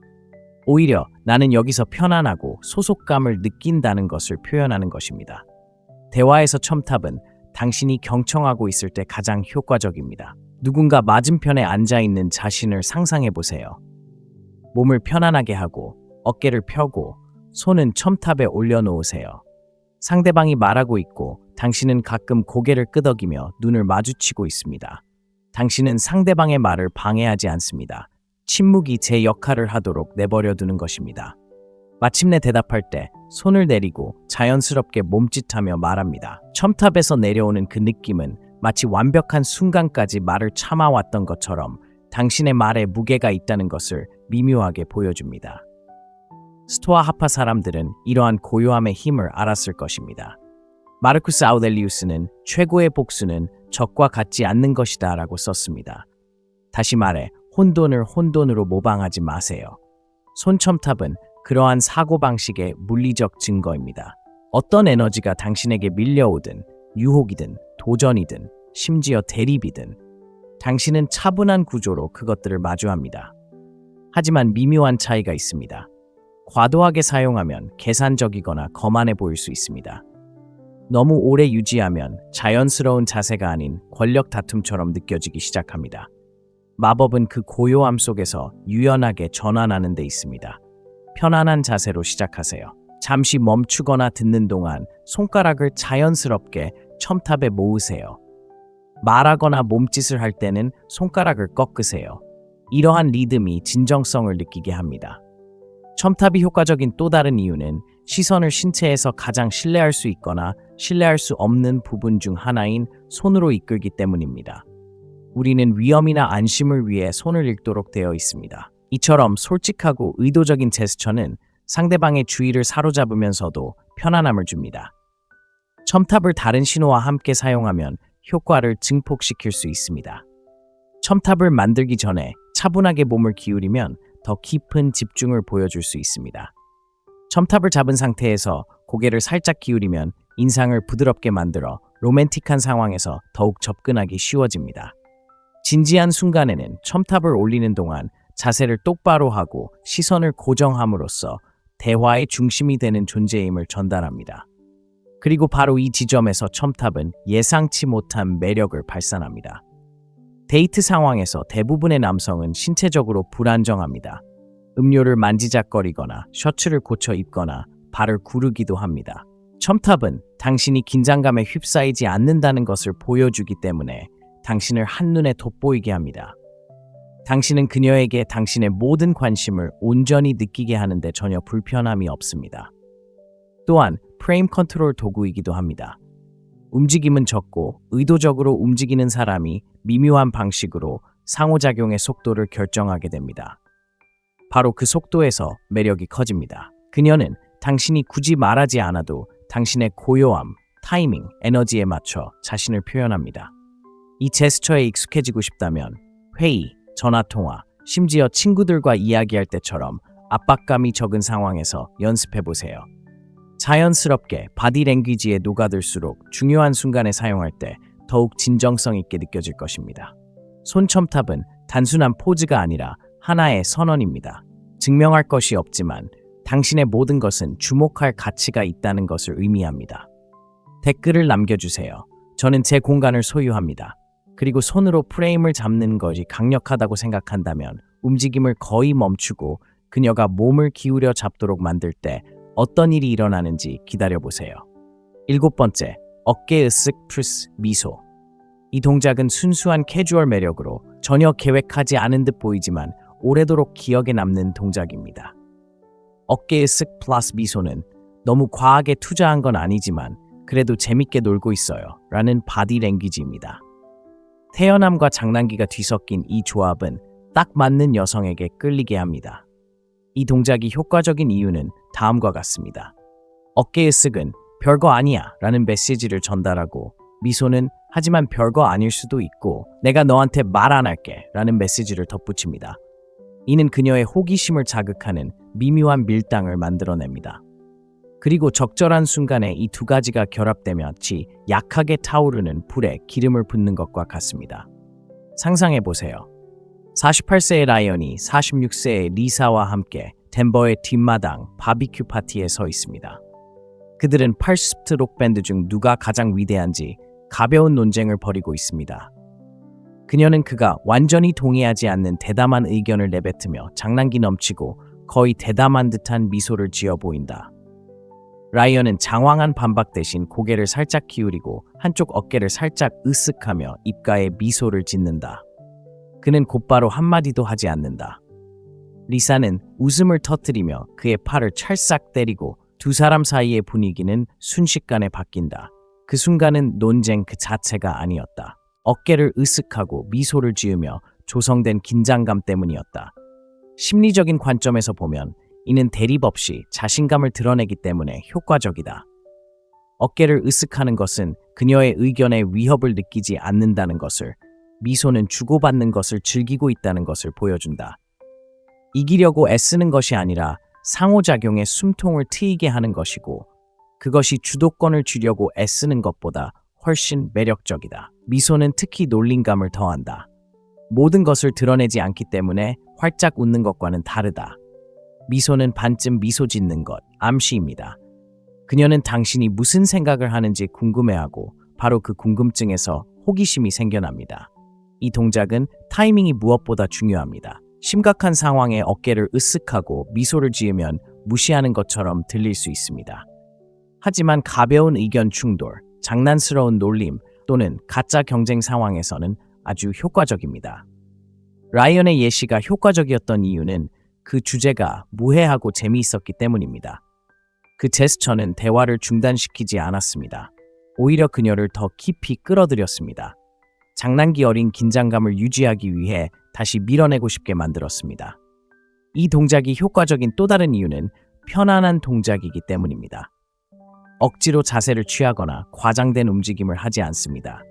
오히려 나는 여기서 편안하고 소속감을 느낀다는 것을 표현하는 것입니다. 대화에서 첨탑은 당신이 경청하고 있을 때 가장 효과적입니다. 누군가 맞은편에 앉아있는 자신을 상상해보세요. 몸을 편안하게 하고 어깨를 펴고 손은 첨탑에 올려놓으세요. 상대방이 말하고 있고 당신은 가끔 고개를 끄덕이며 눈을 마주치고 있습니다. 당신은 상대방의 말을 방해하지 않습니다. 침묵이 제 역할을 하도록 내버려두는 것입니다. 마침내 대답할 때 손을 내리고 자연스럽게 몸짓하며 말합니다. 첨탑에서 내려오는 그 느낌은 마치 완벽한 순간까지 말을 참아왔던 것처럼 당신의 말에 무게가 있다는 것을 미묘하게 보여줍니다. 스토아 하파 사람들은 이러한 고요함의 힘을 알았을 것입니다. 마르쿠스 아우렐리우스는 최고의 복수는 적과 같지 않는 것이다 라고 썼습니다. 다시 말해 혼돈을 혼돈으로 모방하지 마세요. 손첨탑은 그러한 사고방식의 물리적 증거입니다. 어떤 에너지가 당신에게 밀려오든 유혹이든 도전이든 심지어 대립이든 당신은 차분한 구조로 그것들을 마주합니다. 하지만 미묘한 차이가 있습니다. 과도하게 사용하면 계산적이거나 거만해 보일 수 있습니다. 너무 오래 유지하면 자연스러운 자세가 아닌 권력 다툼처럼 느껴지기 시작합니다. 마법은 그 고요함 속에서 유연하게 전환하는 데 있습니다. 편안한 자세로 시작하세요. 잠시 멈추거나 듣는 동안 손가락을 자연스럽게 첨탑에 모으세요. 말하거나 몸짓을 할 때는 손가락을 꺾으세요. 이러한 리듬이 진정성을 느끼게 합니다. 첨탑이 효과적인 또 다른 이유는 시선을 신체에서 가장 신뢰할 수 있거나 신뢰할 수 없는 부분 중 하나인 손으로 이끌기 때문입니다. 우리는 위험이나 안심을 위해 손을 읽도록 되어 있습니다. 이처럼 솔직하고 의도적인 제스처는 상대방의 주의를 사로잡으면서도 편안함을 줍니다. 첨탑을 다른 신호와 함께 사용하면 효과를 증폭시킬 수 있습니다. 첨탑을 만들기 전에 차분하게 몸을 기울이면 더 깊은 집중을 보여줄 수 있습니다. 첨탑을 잡은 상태에서 고개를 살짝 기울이면 인상을 부드럽게 만들어 로맨틱한 상황에서 더욱 접근하기 쉬워집니다. 진지한 순간에는 첨탑을 올리는 동안 자세를 똑바로 하고 시선을 고정함으로써 대화의 중심이 되는 존재임을 전달합니다. 그리고 바로 이 지점에서 첨탑은 예상치 못한 매력을 발산합니다. 데이트 상황에서 대부분의 남성은 신체적으로 불안정합니다. 음료를 만지작거리거나 셔츠를 고쳐 입거나 발을 구르기도 합니다. 첨탑은 당신이 긴장감에 휩싸이지 않는다는 것을 보여주기 때문에 당신을 한눈에 돋보이게 합니다. 당신은 그녀에게 당신의 모든 관심을 온전히 느끼게 하는데 전혀 불편함이 없습니다. 또한 프레임 컨트롤 도구이기도 합니다. 움직임은 적고 의도적으로 움직이는 사람이 미묘한 방식으로 상호작용의 속도를 결정하게 됩니다. 바로 그 속도에서 매력이 커집니다. 그녀는 당신이 굳이 말하지 않아도 당신의 고요함, 타이밍, 에너지에 맞춰 자신을 표현합니다. 이 제스처에 익숙해지고 싶다면 회의, 전화통화, 심지어 친구들과 이야기할 때처럼 압박감이 적은 상황에서 연습해보세요. 자연스럽게 바디랭귀지에 녹아들수록 중요한 순간에 사용할 때 더욱 진정성 있게 느껴질 것입니다. 손첨탑은 단순한 포즈가 아니라 하나의 선언입니다. 증명할 것이 없지만 당신의 모든 것은 주목할 가치가 있다는 것을 의미합니다. 댓글을 남겨주세요. 저는 제 공간을 소유합니다. 그리고 손으로 프레임을 잡는 것이 강력하다고 생각한다면 움직임을 거의 멈추고 그녀가 몸을 기울여 잡도록 만들 때 어떤 일이 일어나는지 기다려보세요. 7번째, 어깨 으쓱 플러스 미소. 이 동작은 순수한 캐주얼 매력으로 전혀 계획하지 않은 듯 보이지만 오래도록 기억에 남는 동작입니다. 어깨 으쓱 플러스 미소는 너무 과하게 투자한 건 아니지만 그래도 재밌게 놀고 있어요 라는 바디 랭귀지입니다. 태연함과 장난기가 뒤섞인 이 조합은 딱 맞는 여성에게 끌리게 합니다. 이 동작이 효과적인 이유는 다음과 같습니다. 어깨 으쓱은 별거 아니야 라는 메시지를 전달하고 미소는 하지만 별거 아닐 수도 있고 내가 너한테 말 안 할게 라는 메시지를 덧붙입니다. 이는 그녀의 호기심을 자극하는 미묘한 밀당을 만들어냅니다. 그리고 적절한 순간에 이 두 가지가 결합되며 마치 약하게 타오르는 불에 기름을 붓는 것과 같습니다. 상상해보세요. 48세의 라이언이 46세의 리사와 함께 덴버의 뒷마당 바비큐 파티에 서 있습니다. 그들은 80트 록밴드 중 누가 가장 위대한지 가벼운 논쟁을 벌이고 있습니다. 그녀는 그가 완전히 동의하지 않는 대담한 의견을 내뱉으며 장난기 넘치고 거의 대담한 듯한 미소를 지어 보인다. 라이언은 장황한 반박 대신 고개를 살짝 기울이고 한쪽 어깨를 살짝 으쓱하며 입가에 미소를 짓는다. 그는 곧바로 한마디도 하지 않는다. 리사는 웃음을 터뜨리며 그의 팔을 찰싹 때리고 두 사람 사이의 분위기는 순식간에 바뀐다. 그 순간은 논쟁 그 자체가 아니었다. 어깨를 으쓱하고 미소를 지으며 조성된 긴장감 때문이었다. 심리적인 관점에서 보면 이는 대립 없이 자신감을 드러내기 때문에 효과적이다. 어깨를 으쓱하는 것은 그녀의 의견에 위협을 느끼지 않는다는 것을, 미소는 주고받는 것을 즐기고 있다는 것을 보여준다. 이기려고 애쓰는 것이 아니라 상호작용에 숨통을 트이게 하는 것이고 그것이 주도권을 쥐려고 애쓰는 것보다 훨씬 매력적이다. 미소는 특히 놀림감을 더한다. 모든 것을 드러내지 않기 때문에 활짝 웃는 것과는 다르다. 미소는 반쯤 미소 짓는 것, 암시입니다. 그녀는 당신이 무슨 생각을 하는지 궁금해하고 바로 그 궁금증에서 호기심이 생겨납니다. 이 동작은 타이밍이 무엇보다 중요합니다. 심각한 상황에 어깨를 으쓱하고 미소를 지으면 무시하는 것처럼 들릴 수 있습니다. 하지만 가벼운 의견 충돌, 장난스러운 놀림 또는 가짜 경쟁 상황에서는 아주 효과적입니다. 라이언의 예시가 효과적이었던 이유는 그 주제가 무해하고 재미있었기 때문입니다. 그 제스처는 대화를 중단시키지 않았습니다. 오히려 그녀를 더 깊이 끌어들였습니다. 장난기 어린 긴장감을 유지하기 위해 다시 밀어내고 싶게 만들었습니다. 이 동작이 효과적인 또 다른 이유는 편안한 동작이기 때문입니다. 억지로 자세를 취하거나 과장된 움직임을 하지 않습니다.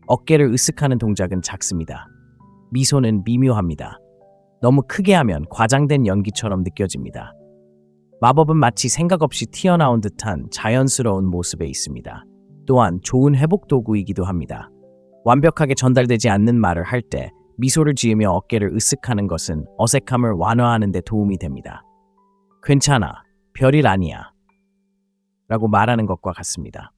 어깨를 으쓱하는 동작은 작습니다. 미소는 미묘합니다. 너무 크게 하면 과장된 연기처럼 느껴집니다. 마법은 마치 생각 없이 튀어나온 듯한 자연스러운 모습에 있습니다. 또한 좋은 회복 도구이기도 합니다. 완벽하게 전달되지 않는 말을 할 때 미소를 지으며 어깨를 으쓱하는 것은 어색함을 완화하는 데 도움이 됩니다. 괜찮아, 별일 아니야 라고 말하는 것과 같습니다.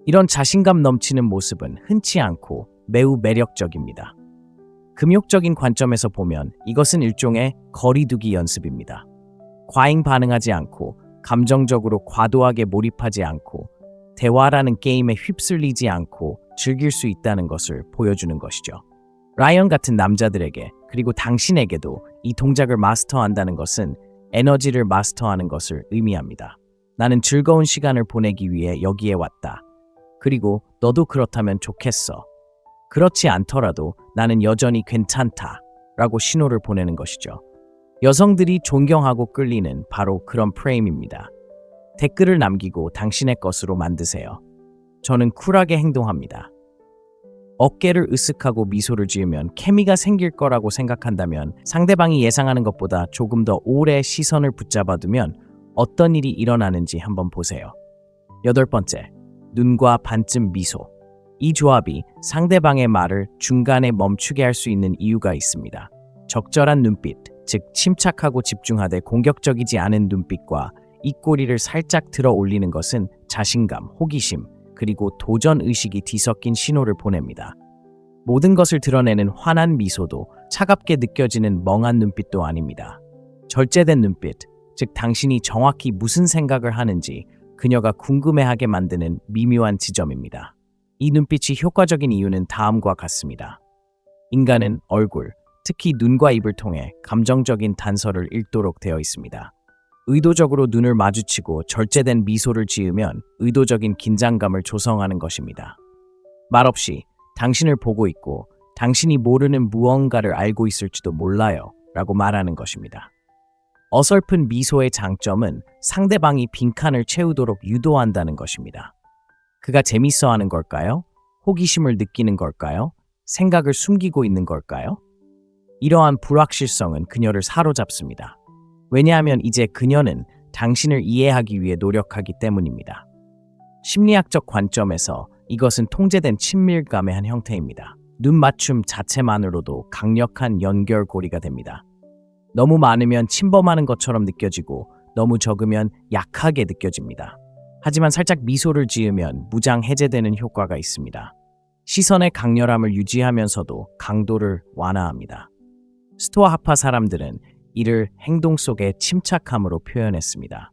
이런 자신감 넘치는 모습은 흔치 않고 매우 매력적입니다. 금욕적인 관점에서 보면 이것은 일종의 거리두기 연습입니다. 과잉 반응하지 않고 감정적으로 과도하게 몰입하지 않고 대화라는 게임에 휩쓸리지 않고 즐길 수 있다는 것을 보여주는 것이죠. 라이언 같은 남자들에게 그리고 당신에게도 이 동작을 마스터한다는 것은 에너지를 마스터하는 것을 의미합니다. 나는 즐거운 시간을 보내기 위해 여기에 왔다. 그리고 너도 그렇다면 좋겠어. 그렇지 않더라도 나는 여전히 괜찮다 라고 신호를 보내는 것이죠. 여성들이 존경하고 끌리는 바로 그런 프레임입니다. 댓글을 남기고 당신의 것으로 만드세요. 저는 쿨하게 행동합니다. 어깨를 으쓱하고 미소를 지으면 케미가 생길 거라고 생각한다면 상대방이 예상하는 것보다 조금 더 오래 시선을 붙잡아두면 어떤 일이 일어나는지 한번 보세요. 8번째, 눈과 반쯤 미소. 이 조합이 상대방의 말을 중간에 멈추게 할 수 있는 이유가 있습니다. 적절한 눈빛, 즉 침착하고 집중하되 공격적이지 않은 눈빛과 입꼬리를 살짝 들어 올리는 것은 자신감, 호기심, 그리고 도전 의식이 뒤섞인 신호를 보냅니다. 모든 것을 드러내는 환한 미소도 차갑게 느껴지는 멍한 눈빛도 아닙니다. 절제된 눈빛, 즉 당신이 정확히 무슨 생각을 하는지 그녀가 궁금해하게 만드는 미묘한 지점입니다. 이 눈빛이 효과적인 이유는 다음과 같습니다. 인간은 얼굴, 특히 눈과 입을 통해 감정적인 단서를 읽도록 되어 있습니다. 의도적으로 눈을 마주치고 절제된 미소를 지으면 의도적인 긴장감을 조성하는 것입니다. 말없이 당신을 보고 있고 당신이 모르는 무언가를 알고 있을지도 몰라요 라고 말하는 것입니다. 어설픈 미소의 장점은 상대방이 빈칸을 채우도록 유도한다는 것입니다. 그가 재밌어하는 걸까요? 호기심을 느끼는 걸까요? 생각을 숨기고 있는 걸까요? 이러한 불확실성은 그녀를 사로잡습니다. 왜냐하면 이제 그녀는 당신을 이해하기 위해 노력하기 때문입니다. 심리학적 관점에서 이것은 통제된 친밀감의 한 형태입니다. 눈 맞춤 자체만으로도 강력한 연결고리가 됩니다. 너무 많으면 침범하는 것처럼 느껴지고 너무 적으면 약하게 느껴집니다. 하지만 살짝 미소를 지으면 무장 해제되는 효과가 있습니다. 시선의 강렬함을 유지하면서도 강도를 완화합니다. 스토아 학파 사람들은 이를 행동 속의 침착함으로 표현했습니다.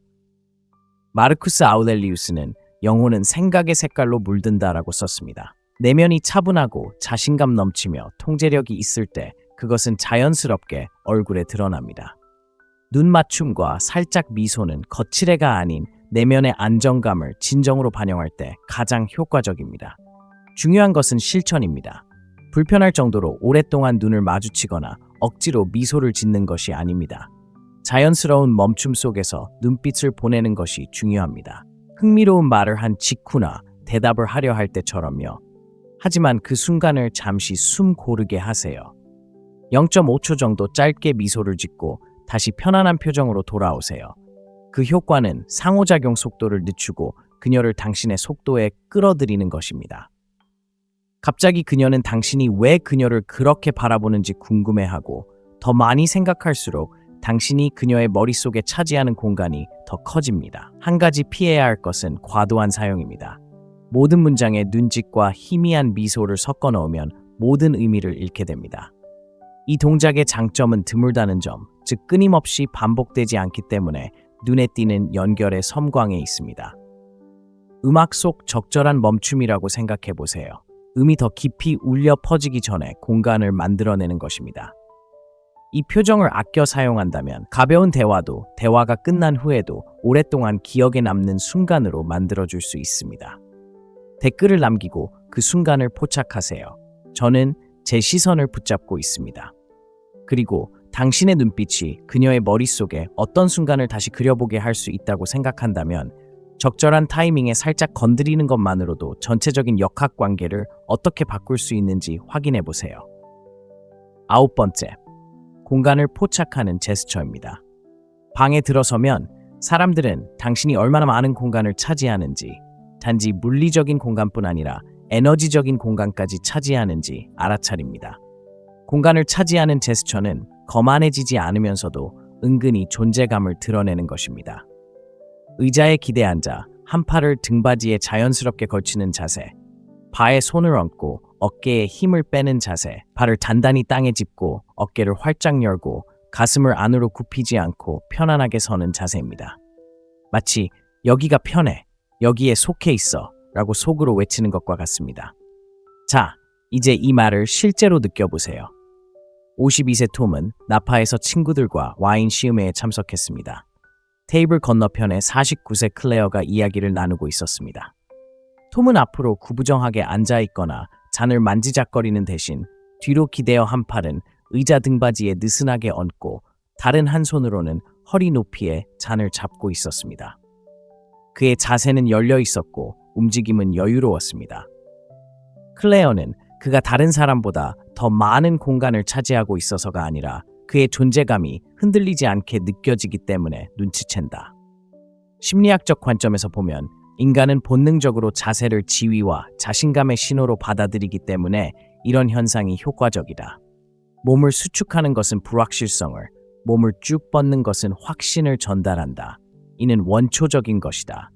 마르쿠스 아우렐리우스는 영혼은 생각의 색깔로 물든다라고 썼습니다. 내면이 차분하고 자신감 넘치며 통제력이 있을 때 그것은 자연스럽게 얼굴에 드러납니다. 눈 맞춤과 살짝 미소는 거칠애가 아닌 내면의 안정감을 진정으로 반영할 때 가장 효과적입니다. 중요한 것은 실천입니다. 불편할 정도로 오랫동안 눈을 마주치거나 억지로 미소를 짓는 것이 아닙니다. 자연스러운 멈춤 속에서 눈빛을 보내는 것이 중요합니다. 흥미로운 말을 한 직후나 대답을 하려 할 때처럼요. 하지만 그 순간을 잠시 숨 고르게 하세요. 0.5초 정도 짧게 미소를 짓고 다시 편안한 표정으로 돌아오세요. 그 효과는 상호작용 속도를 늦추고 그녀를 당신의 속도에 끌어들이는 것입니다. 갑자기 그녀는 당신이 왜 그녀를 그렇게 바라보는지 궁금해하고 더 많이 생각할수록 당신이 그녀의 머릿속에 차지하는 공간이 더 커집니다. 한 가지 피해야 할 것은 과도한 사용입니다. 모든 문장에 눈짓과 희미한 미소를 섞어 넣으면 모든 의미를 잃게 됩니다. 이 동작의 장점은 드물다는 점, 즉 끊임없이 반복되지 않기 때문에 눈에 띄는 연결의 섬광에 있습니다. 음악 속 적절한 멈춤이라고 생각해 보세요. 음이 더 깊이 울려 퍼지기 전에 공간을 만들어내는 것입니다. 이 표정을 아껴 사용한다면 가벼운 대화도 대화가 끝난 후에도 오랫동안 기억에 남는 순간으로 만들어줄 수 있습니다. 댓글을 남기고 그 순간을 포착하세요. 저는 제 시선을 붙잡고 있습니다. 그리고 당신의 눈빛이 그녀의 머릿속에 어떤 순간을 다시 그려보게 할 수 있다고 생각한다면 적절한 타이밍에 살짝 건드리는 것만으로도 전체적인 역학관계를 어떻게 바꿀 수 있는지 확인해 보세요. 9번째, 공간을 포착하는 제스처입니다. 방에 들어서면 사람들은 당신이 얼마나 많은 공간을 차지하는지, 단지 물리적인 공간뿐 아니라 에너지적인 공간까지 차지하는지 알아차립니다. 공간을 차지하는 제스처는 거만해지지 않으면서도 은근히 존재감을 드러내는 것입니다. 의자에 기대 앉아 한 팔을 등받이에 자연스럽게 걸치는 자세, 바에 손을 얹고 어깨에 힘을 빼는 자세, 발을 단단히 땅에 짚고 어깨를 활짝 열고 가슴을 안으로 굽히지 않고 편안하게 서는 자세입니다. 마치 여기가 편해, 여기에 속해 있어 라고 속으로 외치는 것과 같습니다. 자, 이제 이 말을 실제로 느껴보세요. 52세 톰은 나파에서 친구들과 와인 시음회에 참석했습니다. 테이블 건너편에 49세 클레어가 이야기를 나누고 있었습니다. 톰은 앞으로 구부정하게 앉아있거나 잔을 만지작거리는 대신 뒤로 기대어 한 팔은 의자 등받이에 느슨하게 얹고 다른 한 손으로는 허리 높이에 잔을 잡고 있었습니다. 그의 자세는 열려 있었고 움직임은 여유로웠습니다. 클레어는 그가 다른 사람보다 더 많은 공간을 차지하고 있어서가 아니라 그의 존재감이 흔들리지 않게 느껴지기 때문에 눈치챈다. 심리학적 관점에서 보면 인간은 본능적으로 자세를 지위와 자신감의 신호로 받아들이기 때문에 이런 현상이 효과적이다. 몸을 수축하는 것은 불확실성을, 몸을 쭉 뻗는 것은 확신을 전달한다. 이는 원초적인 것이다.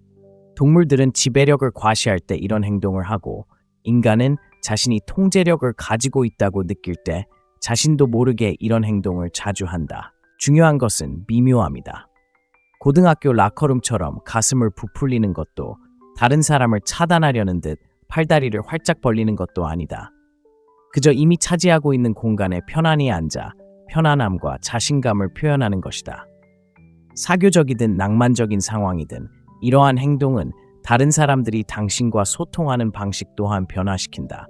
동물들은 지배력을 과시할 때 이런 행동을 하고, 인간은 자신이 통제력을 가지고 있다고 느낄 때 자신도 모르게 이런 행동을 자주 한다. 중요한 것은 미묘함이다. 고등학교 라커룸처럼 가슴을 부풀리는 것도 다른 사람을 차단하려는 듯 팔다리를 활짝 벌리는 것도 아니다. 그저 이미 차지하고 있는 공간에 편안히 앉아 편안함과 자신감을 표현하는 것이다. 사교적이든 낭만적인 상황이든 이러한 행동은 다른 사람들이 당신과 소통하는 방식 또한 변화시킨다.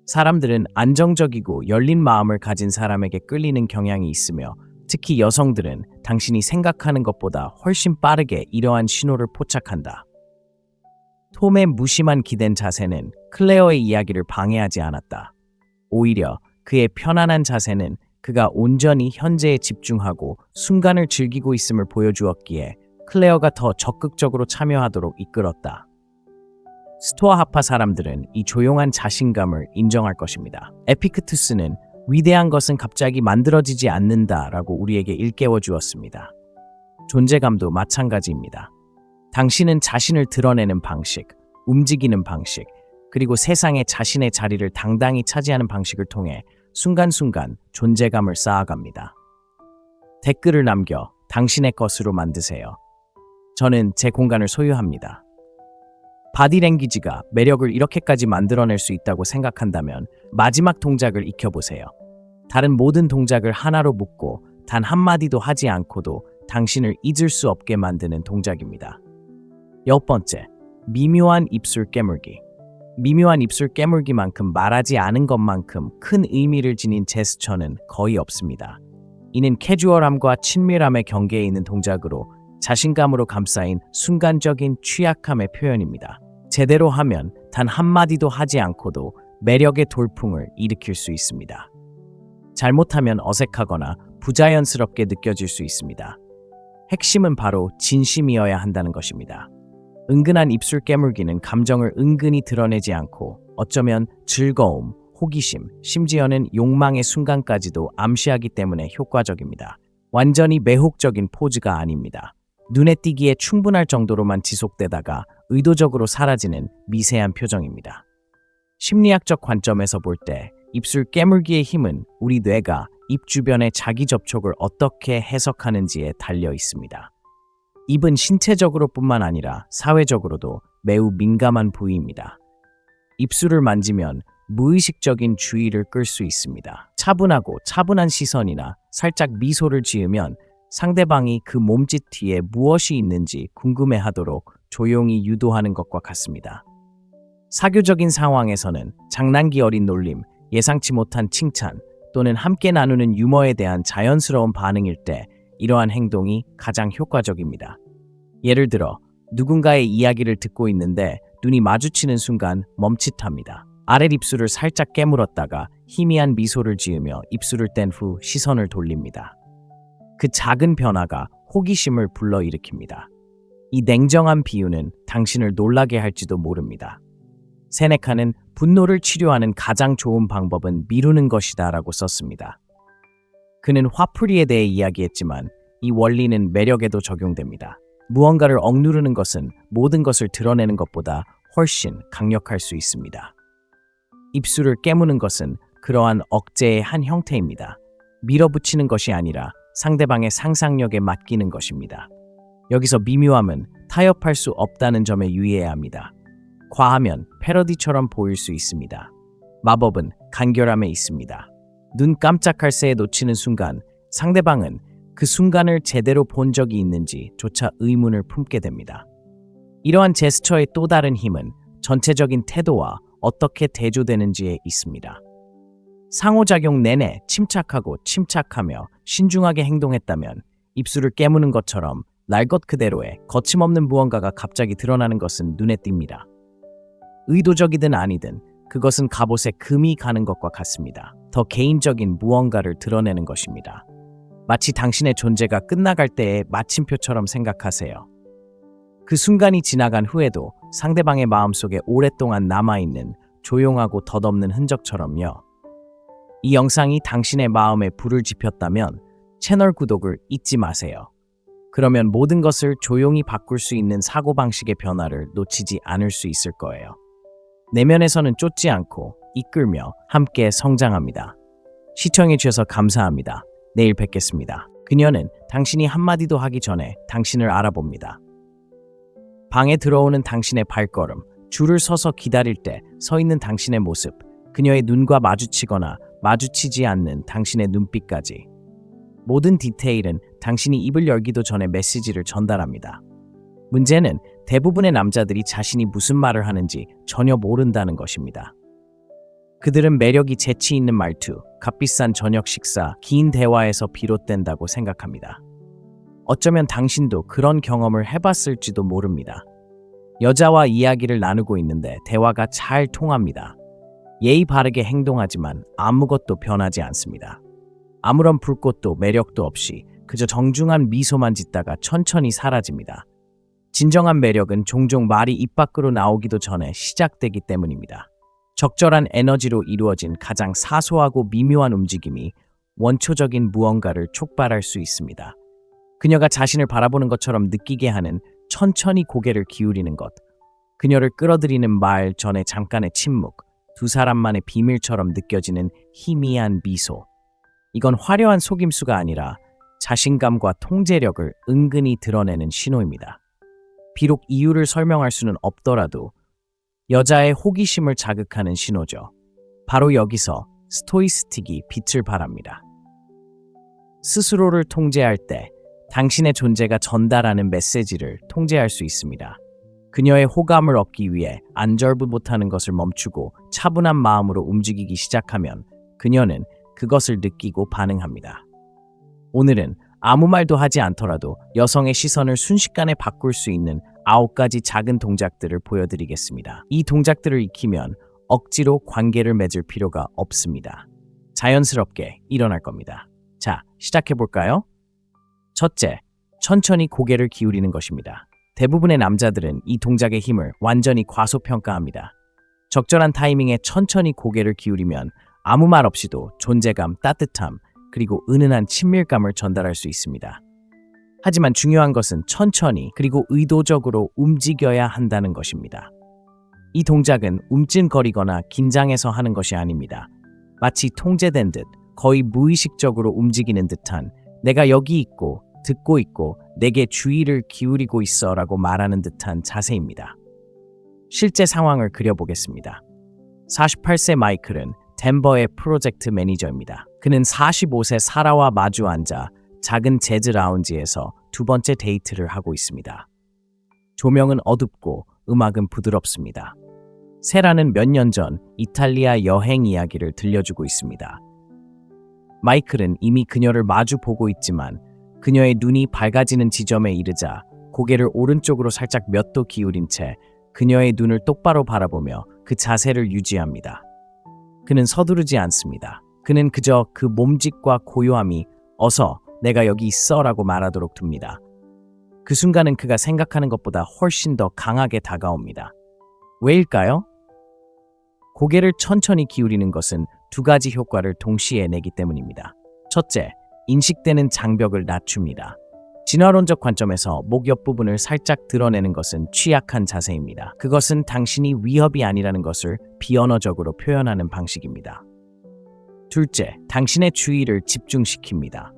사람들은 안정적이고 열린 마음을 가진 사람에게 끌리는 경향이 있으며 특히 여성들은 당신이 생각하는 것보다 훨씬 빠르게 이러한 신호를 포착한다. 톰의 무심한 기댄 자세는 클레어의 이야기를 방해하지 않았다. 오히려 그의 편안한 자세는 그가 온전히 현재에 집중하고 순간을 즐기고 있음을 보여주었기에 클레어가 더 적극적으로 참여하도록 이끌었다. 스토아 학파 사람들은 이 조용한 자신감을 인정할 것입니다. 에피크투스는 위대한 것은 갑자기 만들어지지 않는다라고 우리에게 일깨워 주었습니다. 존재감도 마찬가지입니다. 당신은 자신을 드러내는 방식, 움직이는 방식, 그리고 세상에 자신의 자리를 당당히 차지하는 방식을 통해 순간순간 존재감을 쌓아갑니다. 댓글을 남겨 당신의 것으로 만드세요. 저는 제 공간을 소유합니다. 바디랭귀지가 매력을 이렇게까지 만들어낼 수 있다고 생각한다면 마지막 동작을 익혀보세요. 다른 모든 동작을 하나로 묶고 단 한마디도 하지 않고도 당신을 잊을 수 없게 만드는 동작입니다. 10번째, 미묘한 입술 깨물기. 미묘한 입술 깨물기만큼 말하지 않은 것만큼 큰 의미를 지닌 제스처는 거의 없습니다. 이는 캐주얼함과 친밀함의 경계에 있는 동작으로 자신감으로 감싸인 순간적인 취약함의 표현입니다. 제대로 하면 단 한마디도 하지 않고도 매력의 돌풍을 일으킬 수 있습니다. 잘못하면 어색하거나 부자연스럽게 느껴질 수 있습니다. 핵심은 바로 진심이어야 한다는 것입니다. 은근한 입술 깨물기는 감정을 은근히 드러내지 않고 어쩌면 즐거움, 호기심, 심지어는 욕망의 순간까지도 암시하기 때문에 효과적입니다. 완전히 매혹적인 포즈가 아닙니다. 눈에 띄기에 충분할 정도로만 지속되다가 의도적으로 사라지는 미세한 표정입니다. 심리학적 관점에서 볼 때 입술 깨물기의 힘은 우리 뇌가 입 주변의 자기 접촉을 어떻게 해석하는지에 달려 있습니다. 입은 신체적으로 뿐만 아니라 사회적으로도 매우 민감한 부위입니다. 입술을 만지면 무의식적인 주의를 끌 수 있습니다. 차분하고 차분한 시선이나 살짝 미소를 지으면 상대방이 그 몸짓 뒤에 무엇이 있는지 궁금해하도록 조용히 유도하는 것과 같습니다. 사교적인 상황에서는 장난기 어린 놀림, 예상치 못한 칭찬 또는 함께 나누는 유머에 대한 자연스러운 반응일 때 이러한 행동이 가장 효과적입니다. 예를 들어 누군가의 이야기를 듣고 있는데 눈이 마주치는 순간 멈칫합니다. 아랫입술을 살짝 깨물었다가 희미한 미소를 지으며 입술을 뗀 후 시선을 돌립니다. 그 작은 변화가 호기심을 불러일으킵니다. 이 냉정한 비유는 당신을 놀라게 할지도 모릅니다. 세네카는 분노를 치료하는 가장 좋은 방법은 미루는 것이다 라고 썼습니다. 그는 화풀이에 대해 이야기했지만 이 원리는 매력에도 적용됩니다. 무언가를 억누르는 것은 모든 것을 드러내는 것보다 훨씬 강력할 수 있습니다. 입술을 깨무는 것은 그러한 억제의 한 형태입니다. 밀어붙이는 것이 아니라 상대방의 상상력에 맡기는 것입니다. 여기서 미묘함은 타협할 수 없다는 점에 유의해야 합니다. 과하면 패러디처럼 보일 수 있습니다. 마법은 간결함에 있습니다. 눈 깜짝할 새에 놓치는 순간 상대방은 그 순간을 제대로 본 적이 있는지조차 의문을 품게 됩니다. 이러한 제스처의 또 다른 힘은 전체적인 태도와 어떻게 대조되는지에 있습니다. 상호작용 내내 침착하며 신중하게 행동했다면 입술을 깨무는 것처럼 날 것 그대로의 거침없는 무언가가 갑자기 드러나는 것은 눈에 띕니다. 의도적이든 아니든 그것은 갑옷에 금이 가는 것과 같습니다. 더 개인적인 무언가를 드러내는 것입니다. 마치 당신의 존재가 끝나갈 때의 마침표처럼 생각하세요. 그 순간이 지나간 후에도 상대방의 마음속에 오랫동안 남아있는 조용하고 덧없는 흔적처럼요. 이 영상이 당신의 마음에 불을 지폈다면 채널 구독을 잊지 마세요. 그러면 모든 것을 조용히 바꿀 수 있는 사고방식의 변화를 놓치지 않을 수 있을 거예요. 내면에서는 쫓지 않고 이끌며 함께 성장합니다. 시청해주셔서 감사합니다. 내일 뵙겠습니다. 그녀는 당신이 한마디도 하기 전에 당신을 알아봅니다. 방에 들어오는 당신의 발걸음, 줄을 서서 기다릴 때 서 있는 당신의 모습, 그녀의 눈과 마주치거나 마주치지 않는 당신의 눈빛까지. 모든 디테일은 당신이 입을 열기도 전에 메시지를 전달합니다. 문제는 대부분의 남자들이 자신이 무슨 말을 하는지 전혀 모른다는 것입니다. 그들은 매력이 재치 있는 말투, 값비싼 저녁 식사, 긴 대화에서 비롯된다고 생각합니다. 어쩌면 당신도 그런 경험을 해봤을지도 모릅니다. 여자와 이야기를 나누고 있는데 대화가 잘 통합니다. 예의 바르게 행동하지만 아무것도 변하지 않습니다. 아무런 불꽃도 매력도 없이 그저 정중한 미소만 짓다가 천천히 사라집니다. 진정한 매력은 종종 말이 입 밖으로 나오기도 전에 시작되기 때문입니다. 적절한 에너지로 이루어진 가장 사소하고 미묘한 움직임이 원초적인 무언가를 촉발할 수 있습니다. 그녀가 자신을 바라보는 것처럼 느끼게 하는 천천히 고개를 기울이는 것, 그녀를 끌어들이는 말 전에 잠깐의 침묵, 두 사람만의 비밀처럼 느껴지는 희미한 미소. 이건 화려한 속임수가 아니라 자신감과 통제력을 은근히 드러내는 신호입니다. 비록 이유를 설명할 수는 없더라도 여자의 호기심을 자극하는 신호죠. 바로 여기서 스토이스틱이 빛을 발합니다. 스스로를 통제할 때 당신의 존재가 전달하는 메시지를 통제할 수 있습니다. 그녀의 호감을 얻기 위해 안절부 못하는 것을 멈추고 차분한 마음으로 움직이기 시작하면 그녀는 그것을 느끼고 반응합니다. 오늘은 아무 말도 하지 않더라도 여성의 시선을 순식간에 바꿀 수 있는 9가지 작은 동작들을 보여드리겠습니다. 이 동작들을 익히면 억지로 관계를 맺을 필요가 없습니다. 자연스럽게 일어날 겁니다. 자, 시작해볼까요? 첫째, 천천히 고개를 기울이는 것입니다. 대부분의 남자들은 이 동작의 힘을 완전히 과소평가합니다. 적절한 타이밍에 천천히 고개를 기울이면 아무 말 없이도 존재감, 따뜻함, 그리고 은은한 친밀감을 전달할 수 있습니다. 하지만 중요한 것은 천천히 그리고 의도적으로 움직여야 한다는 것입니다. 이 동작은 움찔거리거나 긴장해서 하는 것이 아닙니다. 마치 통제된 듯 거의 무의식적으로 움직이는 듯한 내가 여기 있고 듣고 있고 내게 주의를 기울이고 있어 라고 말하는 듯한 자세입니다. 실제 상황을 그려보겠습니다. 48세 마이클은 덴버의 프로젝트 매니저입니다. 그는 45세 사라와 마주 앉아 작은 재즈 라운지에서 두 번째 데이트를 하고 있습니다. 조명은 어둡고 음악은 부드럽습니다. 세라는 몇 년 전 이탈리아 여행 이야기를 들려주고 있습니다. 마이클은 이미 그녀를 마주 보고 있지만 그녀의 눈이 밝아지는 지점에 이르자 고개를 오른쪽으로 살짝 몇 도 기울인 채 그녀의 눈을 똑바로 바라보며 그 자세를 유지합니다. 그는 서두르지 않습니다. 그는 그저 그 몸짓과 고요함이 어서 내가 여기 있어 라고 말하도록 둡니다. 그 순간은 그가 생각하는 것보다 훨씬 더 강하게 다가옵니다. 왜일까요? 고개를 천천히 기울이는 것은 두 가지 효과를 동시에 내기 때문입니다. 첫째, 인식되는 장벽을 낮춥니다. 진화론적 관점에서 목 옆부분을 살짝 드러내는 것은 취약한 자세입니다. 그것은 당신이 위협이 아니라는 것을 비언어적으로 표현하는 방식입니다. 둘째, 당신의 주의를 집중시킵니다.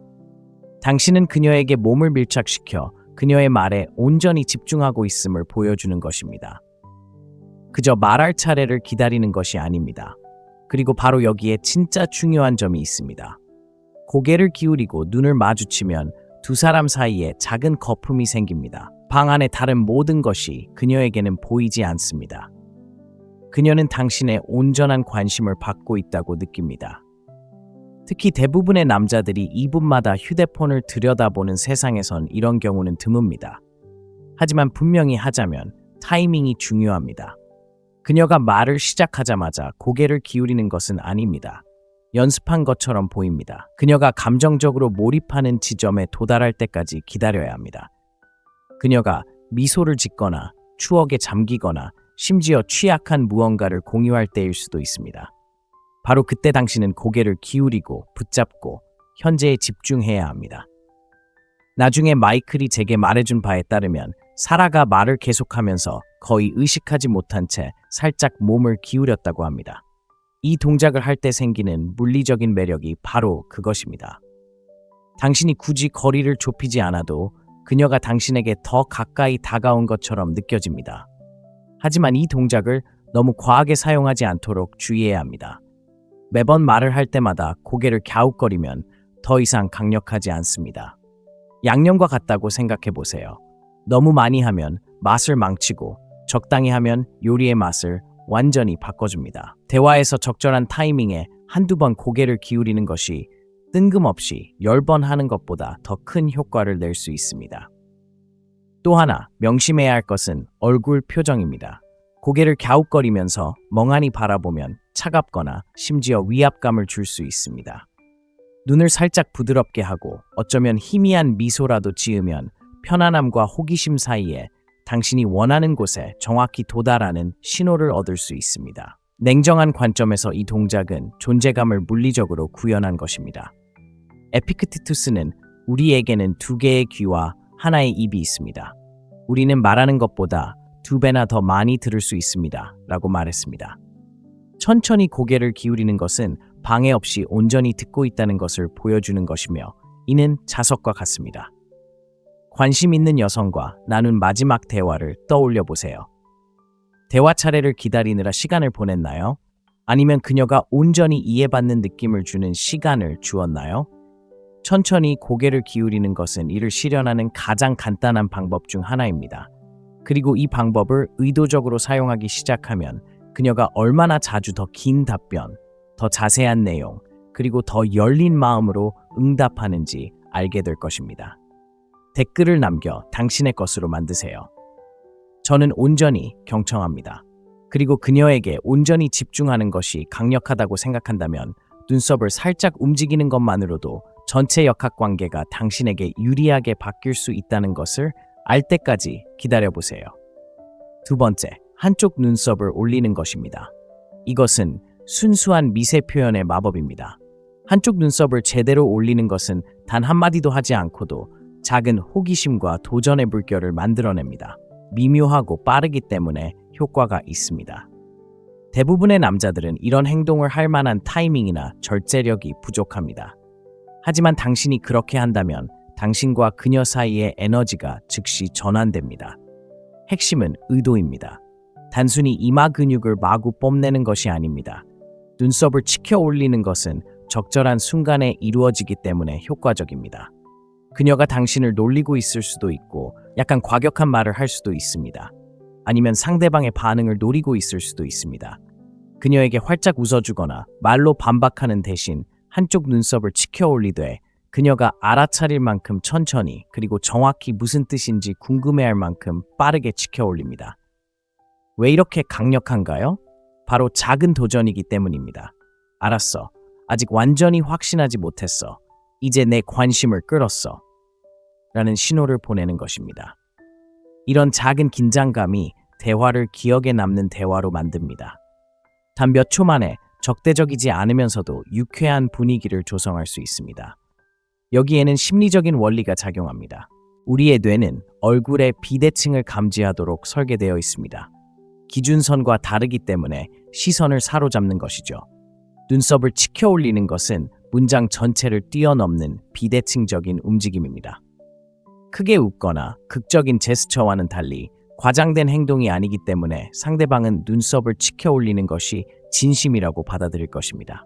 당신은 그녀에게 몸을 밀착시켜 그녀의 말에 온전히 집중하고 있음을 보여주는 것입니다. 그저 말할 차례를 기다리는 것이 아닙니다. 그리고 바로 여기에 진짜 중요한 점이 있습니다. 고개를 기울이고 눈을 마주치면 두 사람 사이에 작은 거품이 생깁니다. 방 안의 다른 모든 것이 그녀에게는 보이지 않습니다. 그녀는 당신의 온전한 관심을 받고 있다고 느낍니다. 특히 대부분의 남자들이 2분마다 휴대폰을 들여다보는 세상에선 이런 경우는 드뭅니다. 하지만 분명히 하자면 타이밍이 중요합니다. 그녀가 말을 시작하자마자 고개를 기울이는 것은 아닙니다. 연습한 것처럼 보입니다. 그녀가 감정적으로 몰입하는 지점에 도달할 때까지 기다려야 합니다. 그녀가 미소를 짓거나 추억에 잠기거나 심지어 취약한 무언가를 공유할 때일 수도 있습니다. 바로 그때 당신은 고개를 기울이고 붙잡고 현재에 집중해야 합니다. 나중에 마이클이 제게 말해준 바에 따르면 사라가 말을 계속하면서 거의 의식하지 못한 채 살짝 몸을 기울였다고 합니다. 이 동작을 할 때 생기는 물리적인 매력이 바로 그것입니다. 당신이 굳이 거리를 좁히지 않아도 그녀가 당신에게 더 가까이 다가온 것처럼 느껴집니다. 하지만 이 동작을 너무 과하게 사용하지 않도록 주의해야 합니다. 매번 말을 할 때마다 고개를 갸웃거리면 더 이상 강력하지 않습니다. 양념과 같다고 생각해 보세요. 너무 많이 하면 맛을 망치고 적당히 하면 요리의 맛을 완전히 바꿔줍니다. 대화에서 적절한 타이밍에 한두 번 고개를 기울이는 것이 뜬금없이 10번 하는 것보다 더 큰 효과를 낼 수 있습니다. 또 하나 명심해야 할 것은 얼굴 표정입니다. 고개를 갸웃거리면서 멍하니 바라보면 차갑거나 심지어 위압감을 줄 수 있습니다. 눈을 살짝 부드럽게 하고 어쩌면 희미한 미소라도 지으면 편안함과 호기심 사이에 당신이 원하는 곳에 정확히 도달하는 신호를 얻을 수 있습니다. 냉정한 관점에서 이 동작은 존재감을 물리적으로 구현한 것입니다. 에피크티투스는 우리에게는 두 개의 귀와 하나의 입이 있습니다. 우리는 말하는 것보다 2배나 더 많이 들을 수 있습니다. 라고 말했습니다. 천천히 고개를 기울이는 것은 방해 없이 온전히 듣고 있다는 것을 보여주는 것이며 이는 자석과 같습니다. 관심 있는 여성과 나눈 마지막 대화를 떠올려 보세요. 대화 차례를 기다리느라 시간을 보냈나요? 아니면 그녀가 온전히 이해받는 느낌을 주는 시간을 주었나요? 천천히 고개를 기울이는 것은 이를 실현하는 가장 간단한 방법 중 하나입니다. 그리고 이 방법을 의도적으로 사용하기 시작하면 그녀가 얼마나 자주 더 긴 답변, 더 자세한 내용, 그리고 더 열린 마음으로 응답하는지 알게 될 것입니다. 댓글을 남겨 당신의 것으로 만드세요. 저는 온전히 경청합니다. 그리고 그녀에게 온전히 집중하는 것이 강력하다고 생각한다면 눈썹을 살짝 움직이는 것만으로도 전체 역학관계가 당신에게 유리하게 바뀔 수 있다는 것을 알 때까지 기다려보세요. 두 번째, 한쪽 눈썹을 올리는 것입니다. 이것은 순수한 미세 표현의 마법입니다. 한쪽 눈썹을 제대로 올리는 것은 단 한마디도 하지 않고도 작은 호기심과 도전의 물결을 만들어냅니다. 미묘하고 빠르기 때문에 효과가 있습니다. 대부분의 남자들은 이런 행동을 할 만한 타이밍이나 절제력이 부족합니다. 하지만 당신이 그렇게 한다면 당신과 그녀 사이의 에너지가 즉시 전환됩니다. 핵심은 의도입니다. 단순히 이마 근육을 마구 뽐내는 것이 아닙니다. 눈썹을 치켜 올리는 것은 적절한 순간에 이루어지기 때문에 효과적입니다. 그녀가 당신을 놀리고 있을 수도 있고 약간 과격한 말을 할 수도 있습니다. 아니면 상대방의 반응을 노리고 있을 수도 있습니다. 그녀에게 활짝 웃어주거나 말로 반박하는 대신 한쪽 눈썹을 치켜 올리되 그녀가 알아차릴 만큼 천천히 그리고 정확히 무슨 뜻인지 궁금해할 만큼 빠르게 치켜 올립니다. 왜 이렇게 강력한가요? 바로 작은 도전이기 때문입니다. 알았어. 아직 완전히 확신하지 못했어. 이제 내 관심을 끌었어. 라는 신호를 보내는 것입니다. 이런 작은 긴장감이 대화를 기억에 남는 대화로 만듭니다. 단 몇 초 만에 적대적이지 않으면서도 유쾌한 분위기를 조성할 수 있습니다. 여기에는 심리적인 원리가 작용합니다. 우리의 뇌는 얼굴의 비대칭을 감지하도록 설계되어 있습니다. 기준선과 다르기 때문에 시선을 사로잡는 것이죠. 눈썹을 치켜 올리는 것은 문장 전체를 뛰어넘는 비대칭적인 움직임입니다. 크게 웃거나 극적인 제스처와는 달리 과장된 행동이 아니기 때문에 상대방은 눈썹을 치켜 올리는 것이 진심이라고 받아들일 것입니다.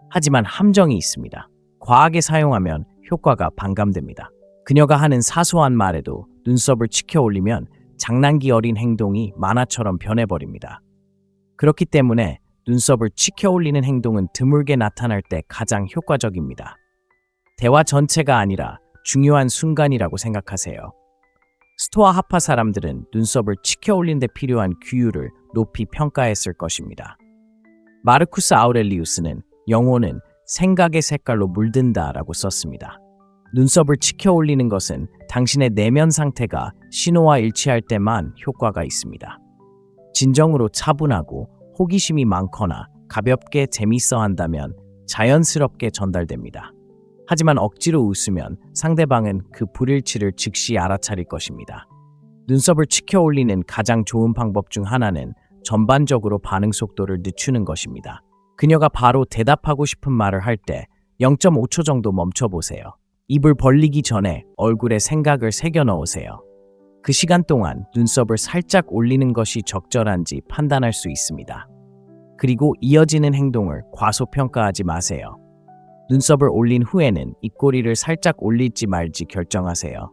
하지만 함정이 있습니다. 과하게 사용하면 효과가 반감됩니다. 그녀가 하는 사소한 말에도 눈썹을 치켜 올리면 장난기 어린 행동이 만화처럼 변해버립니다. 그렇기 때문에 눈썹을 치켜 올리는 행동은 드물게 나타날 때 가장 효과적입니다. 대화 전체가 아니라 중요한 순간이라고 생각하세요. 스토아 하파 사람들은 눈썹을 치켜 올린 데 필요한 규율을 높이 평가했을 것입니다. 마르쿠스 아우렐리우스는 영혼은 생각의 색깔로 물든다라고 썼습니다. 눈썹을 치켜 올리는 것은 당신의 내면 상태가 신호와 일치할 때만 효과가 있습니다. 진정으로 차분하고 호기심이 많거나 가볍게 재밌어 한다면 자연스럽게 전달됩니다. 하지만 억지로 웃으면 상대방은 그 불일치를 즉시 알아차릴 것입니다. 눈썹을 치켜 올리는 가장 좋은 방법 중 하나는 전반적으로 반응 속도를 늦추는 것입니다. 그녀가 바로 대답하고 싶은 말을 할 때 0.5초 정도 멈춰보세요. 입을 벌리기 전에 얼굴에 생각을 새겨 넣으세요. 그 시간 동안 눈썹을 살짝 올리는 것이 적절한지 판단할 수 있습니다. 그리고 이어지는 행동을 과소평가하지 마세요. 눈썹을 올린 후에는 입꼬리를 살짝 올릴지 말지 결정하세요.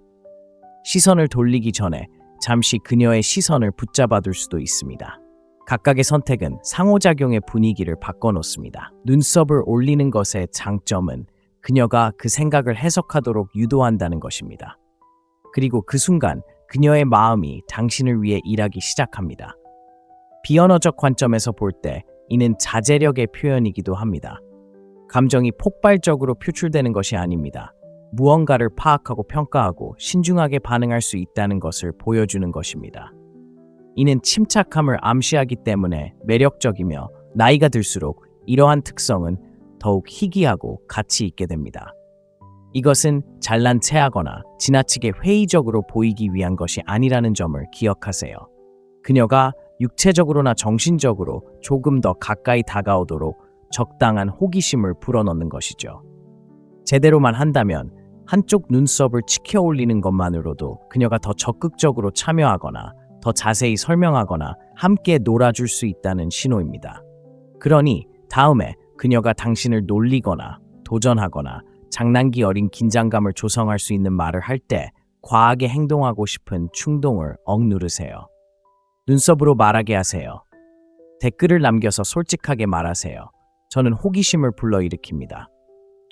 시선을 돌리기 전에 잠시 그녀의 시선을 붙잡아둘 수도 있습니다. 각각의 선택은 상호작용의 분위기를 바꿔놓습니다. 눈썹을 올리는 것의 장점은 그녀가 그 생각을 해석하도록 유도한다는 것입니다. 그리고 그 순간 그녀의 마음이 당신을 위해 일하기 시작합니다. 비언어적 관점에서 볼 때 이는 자제력의 표현이기도 합니다. 감정이 폭발적으로 표출되는 것이 아닙니다. 무언가를 파악하고 평가하고 신중하게 반응할 수 있다는 것을 보여주는 것입니다. 이는 침착함을 암시하기 때문에 매력적이며 나이가 들수록 이러한 특성은 더욱 희귀하고 가치 있게 됩니다. 이것은 잘난 체하거나 지나치게 회의적으로 보이기 위한 것이 아니라는 점을 기억하세요. 그녀가 육체적으로나 정신적으로 조금 더 가까이 다가오도록 적당한 호기심을 불어넣는 것이죠. 제대로만 한다면 한쪽 눈썹을 치켜 올리는 것만으로도 그녀가 더 적극적으로 참여하거나 더 자세히 설명하거나 함께 놀아줄 수 있다는 신호입니다. 그러니 다음에 그녀가 당신을 놀리거나 도전하거나 장난기 어린 긴장감을 조성할 수 있는 말을 할 때 과하게 행동하고 싶은 충동을 억누르세요. 눈썹으로 말하게 하세요. 댓글을 남겨서 솔직하게 말하세요. 저는 호기심을 불러일으킵니다.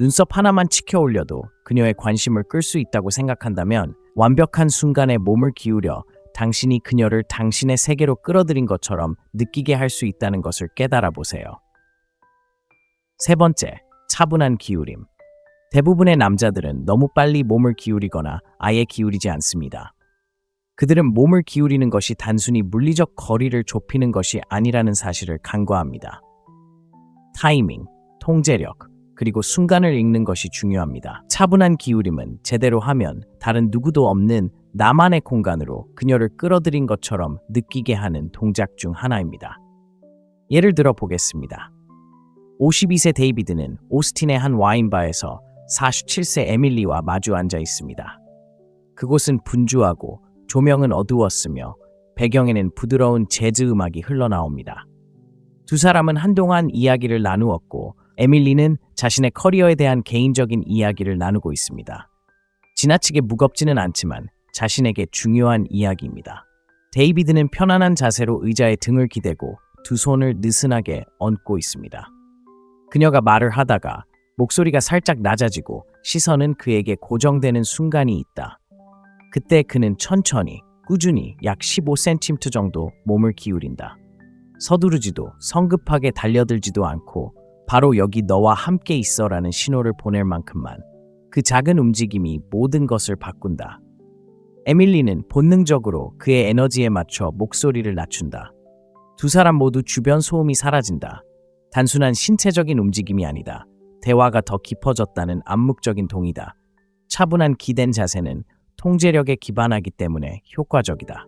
눈썹 하나만 치켜 올려도 그녀의 관심을 끌 수 있다고 생각한다면 완벽한 순간에 몸을 기울여 당신이 그녀를 당신의 세계로 끌어들인 것처럼 느끼게 할 수 있다는 것을 깨달아 보세요. 세 번째, 차분한 기울임. 대부분의 남자들은 너무 빨리 몸을 기울이거나 아예 기울이지 않습니다. 그들은 몸을 기울이는 것이 단순히 물리적 거리를 좁히는 것이 아니라는 사실을 간과합니다. 타이밍, 통제력, 그리고 순간을 읽는 것이 중요합니다. 차분한 기울임은 제대로 하면 다른 누구도 없는 나만의 공간으로 그녀를 끌어들인 것처럼 느끼게 하는 동작 중 하나입니다. 예를 들어 보겠습니다. 52세 데이비드는 오스틴의 한 와인바에서 47세 에밀리와 마주 앉아 있습니다. 그곳은 분주하고 조명은 어두웠으며 배경에는 부드러운 재즈 음악이 흘러나옵니다. 두 사람은 한동안 이야기를 나누었고 에밀리는 자신의 커리어에 대한 개인적인 이야기를 나누고 있습니다. 지나치게 무겁지는 않지만 자신에게 중요한 이야기입니다. 데이비드는 편안한 자세로 의자에 등을 기대고 두 손을 느슨하게 얹고 있습니다. 그녀가 말을 하다가 목소리가 살짝 낮아지고 시선은 그에게 고정되는 순간이 있다. 그때 그는 천천히, 꾸준히 약 15cm 정도 몸을 기울인다. 서두르지도 성급하게 달려들지도 않고 바로 여기 너와 함께 있어라는 신호를 보낼 만큼만. 그 작은 움직임이 모든 것을 바꾼다. 에밀리는 본능적으로 그의 에너지에 맞춰 목소리를 낮춘다. 두 사람 모두 주변 소음이 사라진다. 단순한 신체적인 움직임이 아니다. 대화가 더 깊어졌다는 암묵적인 동의다. 차분한 기댄 자세는 통제력에 기반하기 때문에 효과적이다.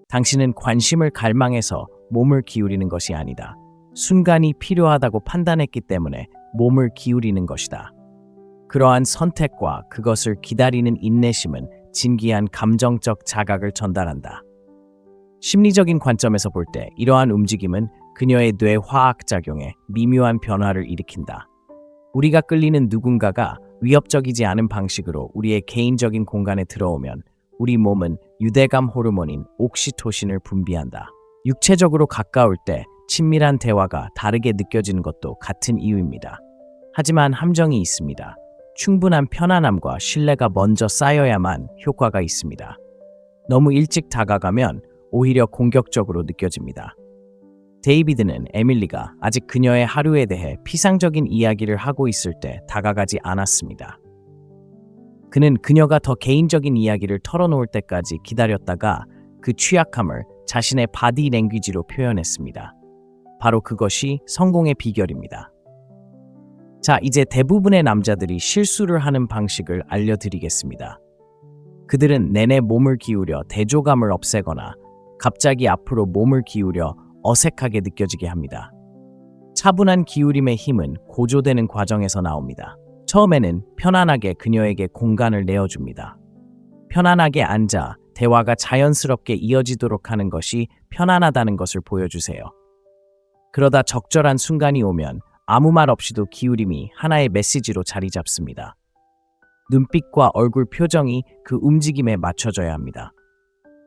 당신은 관심을 갈망해서 몸을 기울이는 것이 아니다. 순간이 필요하다고 판단했기 때문에 몸을 기울이는 것이다. 그러한 선택과 그것을 기다리는 인내심은 진기한 감정적 자각을 전달한다. 심리적인 관점에서 볼 때 이러한 움직임은 그녀의 뇌 화학작용에 미묘한 변화를 일으킨다. 우리가 끌리는 누군가가 위협적이지 않은 방식으로 우리의 개인적인 공간에 들어오면 우리 몸은 유대감 호르몬인 옥시토신을 분비한다. 육체적으로 가까울 때 친밀한 대화가 다르게 느껴지는 것도 같은 이유입니다. 하지만 함정이 있습니다. 충분한 편안함과 신뢰가 먼저 쌓여야만 효과가 있습니다. 너무 일찍 다가가면 오히려 공격적으로 느껴집니다. 데이비드는 에밀리가 아직 그녀의 하루에 대해 피상적인 이야기를 하고 있을 때 다가가지 않았습니다. 그는 그녀가 더 개인적인 이야기를 털어놓을 때까지 기다렸다가 그 취약함을 자신의 바디 랭귀지로 표현했습니다. 바로 그것이 성공의 비결입니다. 자, 이제 대부분의 남자들이 실수를 하는 방식을 알려드리겠습니다. 그들은 내내 몸을 기울여 대조감을 없애거나 갑자기 앞으로 몸을 기울여 어색하게 느껴지게 합니다. 차분한 기울임의 힘은 고조되는 과정에서 나옵니다. 처음에는 편안하게 그녀에게 공간을 내어줍니다. 편안하게 앉아 대화가 자연스럽게 이어지도록 하는 것이 편안하다는 것을 보여주세요. 그러다 적절한 순간이 오면 아무 말 없이도 기울임이 하나의 메시지로 자리 잡습니다. 눈빛과 얼굴 표정이 그 움직임에 맞춰져야 합니다.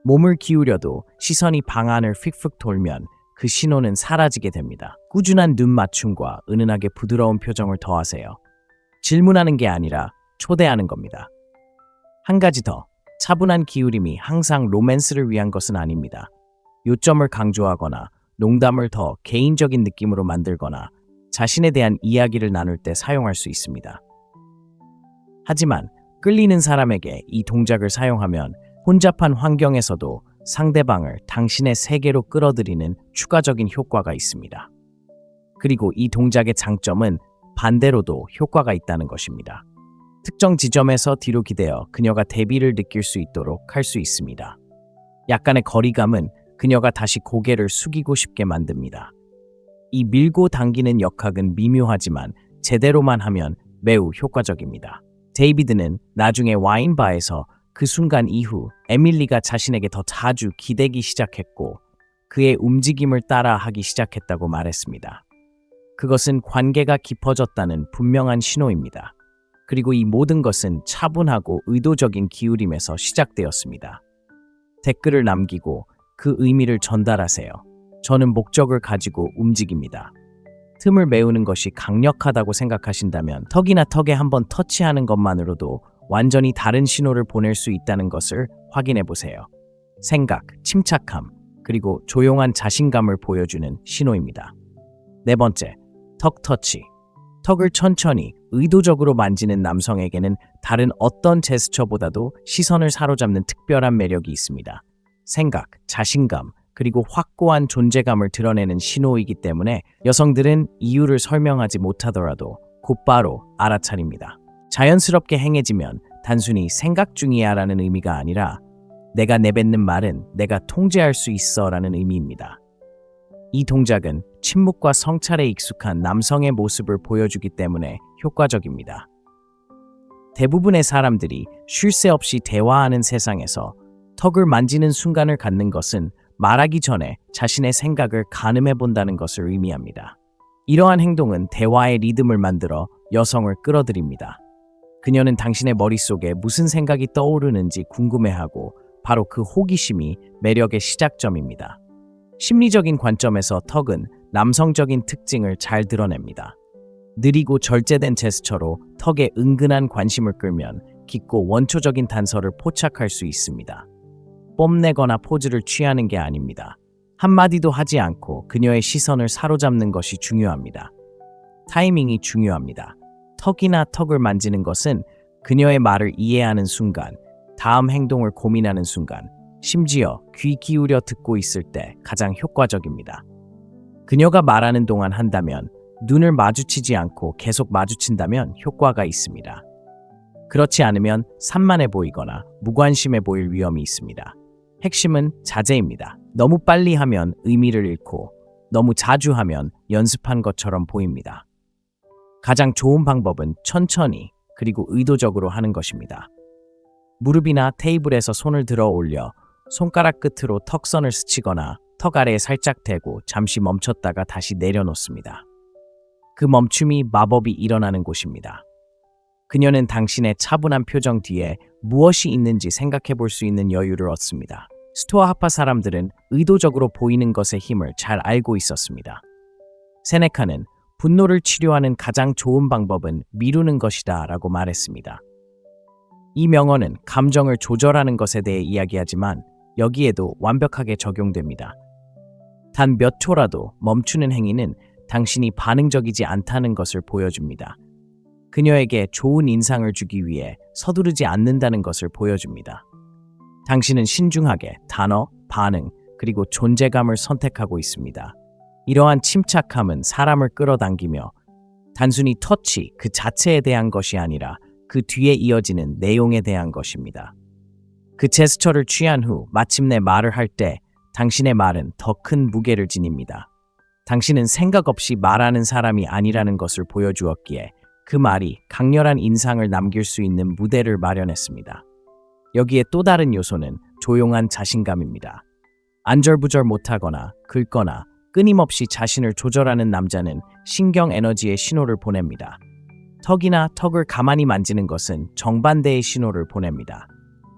몸을 기울여도 시선이 방안을 휙휙 돌면 그 신호는 사라지게 됩니다. 꾸준한 눈 맞춤과 은은하게 부드러운 표정을 더하세요. 질문하는 게 아니라 초대하는 겁니다. 한 가지 더, 차분한 기울임이 항상 로맨스를 위한 것은 아닙니다. 요점을 강조하거나 농담을 더 개인적인 느낌으로 만들거나 자신에 대한 이야기를 나눌 때 사용할 수 있습니다. 하지만 끌리는 사람에게 이 동작을 사용하면 혼잡한 환경에서도 상대방을 당신의 세계로 끌어들이는 추가적인 효과가 있습니다. 그리고 이 동작의 장점은 반대로도 효과가 있다는 것입니다. 특정 지점에서 뒤로 기대어 그녀가 대비를 느낄 수 있도록 할 수 있습니다. 약간의 거리감은 그녀가 다시 고개를 숙이고 싶게 만듭니다. 이 밀고 당기는 역학은 미묘하지만 제대로만 하면 매우 효과적입니다. 데이비드는 나중에 와인바에서 그 순간 이후 에밀리가 자신에게 더 자주 기대기 시작했고 그의 움직임을 따라 하기 시작했다고 말했습니다. 그것은 관계가 깊어졌다는 분명한 신호입니다. 그리고 이 모든 것은 차분하고 의도적인 기울임에서 시작되었습니다. 댓글을 남기고 그 의미를 전달하세요. 저는 목적을 가지고 움직입니다. 틈을 메우는 것이 강력하다고 생각하신다면 턱이나 턱에 한번 터치하는 것만으로도 완전히 다른 신호를 보낼 수 있다는 것을 확인해 보세요. 생각, 침착함, 그리고 조용한 자신감을 보여주는 신호입니다. 네 번째, 턱 터치. 턱을 천천히, 의도적으로 만지는 남성에게는 다른 어떤 제스처보다도 시선을 사로잡는 특별한 매력이 있습니다. 생각, 자신감, 그리고 확고한 존재감을 드러내는 신호이기 때문에 여성들은 이유를 설명하지 못하더라도 곧바로 알아차립니다. 자연스럽게 행해지면 단순히 생각 중이야 라는 의미가 아니라 내가 내뱉는 말은 내가 통제할 수 있어 라는 의미입니다. 이 동작은 침묵과 성찰에 익숙한 남성의 모습을 보여주기 때문에 효과적입니다. 대부분의 사람들이 쉴 새 없이 대화하는 세상에서 턱을 만지는 순간을 갖는 것은 말하기 전에 자신의 생각을 가늠해 본다는 것을 의미합니다. 이러한 행동은 대화의 리듬을 만들어 여성을 끌어들입니다. 그녀는 당신의 머릿속에 무슨 생각이 떠오르는지 궁금해하고 바로 그 호기심이 매력의 시작점입니다. 심리적인 관점에서 턱은 남성적인 특징을 잘 드러냅니다. 느리고 절제된 제스처로 턱에 은근한 관심을 끌면 깊고 원초적인 단서를 포착할 수 있습니다. 뽐내거나 포즈를 취하는 게 아닙니다. 한마디도 하지 않고 그녀의 시선을 사로잡는 것이 중요합니다. 타이밍이 중요합니다. 턱이나 턱을 만지는 것은 그녀의 말을 이해하는 순간, 다음 행동을 고민하는 순간, 심지어 귀 기울여 듣고 있을 때 가장 효과적입니다. 그녀가 말하는 동안 한다면, 눈을 마주치지 않고 계속 마주친다면 효과가 있습니다. 그렇지 않으면 산만해 보이거나 무관심해 보일 위험이 있습니다. 핵심은 자제입니다. 너무 빨리 하면 의미를 잃고 너무 자주 하면 연습한 것처럼 보입니다. 가장 좋은 방법은 천천히 그리고 의도적으로 하는 것입니다. 무릎이나 테이블에서 손을 들어 올려 손가락 끝으로 턱선을 스치거나 턱 아래에 살짝 대고 잠시 멈췄다가 다시 내려놓습니다. 그 멈춤이 마법이 일어나는 곳입니다. 그녀는 당신의 차분한 표정 뒤에 무엇이 있는지 생각해 볼 수 있는 여유를 얻습니다. 스토아 하파 사람들은 의도적으로 보이는 것의 힘을 잘 알고 있었습니다. 세네카는 분노를 치료하는 가장 좋은 방법은 미루는 것이다 라고 말했습니다. 이 명언은 감정을 조절하는 것에 대해 이야기하지만 여기에도 완벽하게 적용됩니다. 단 몇 초라도 멈추는 행위는 당신이 반응적이지 않다는 것을 보여줍니다. 그녀에게 좋은 인상을 주기 위해 서두르지 않는다는 것을 보여줍니다. 당신은 신중하게 단어, 반응, 그리고 존재감을 선택하고 있습니다. 이러한 침착함은 사람을 끌어당기며 단순히 터치 그 자체에 대한 것이 아니라 그 뒤에 이어지는 내용에 대한 것입니다. 그 제스처를 취한 후 마침내 말을 할 때 당신의 말은 더 큰 무게를 지닙니다. 당신은 생각 없이 말하는 사람이 아니라는 것을 보여주었기에 그 말이 강렬한 인상을 남길 수 있는 무대를 마련했습니다. 여기에 또 다른 요소는 조용한 자신감입니다. 안절부절 못하거나 긁거나 끊임없이 자신을 조절하는 남자는 신경 에너지의 신호를 보냅니다. 턱이나 턱을 가만히 만지는 것은 정반대의 신호를 보냅니다.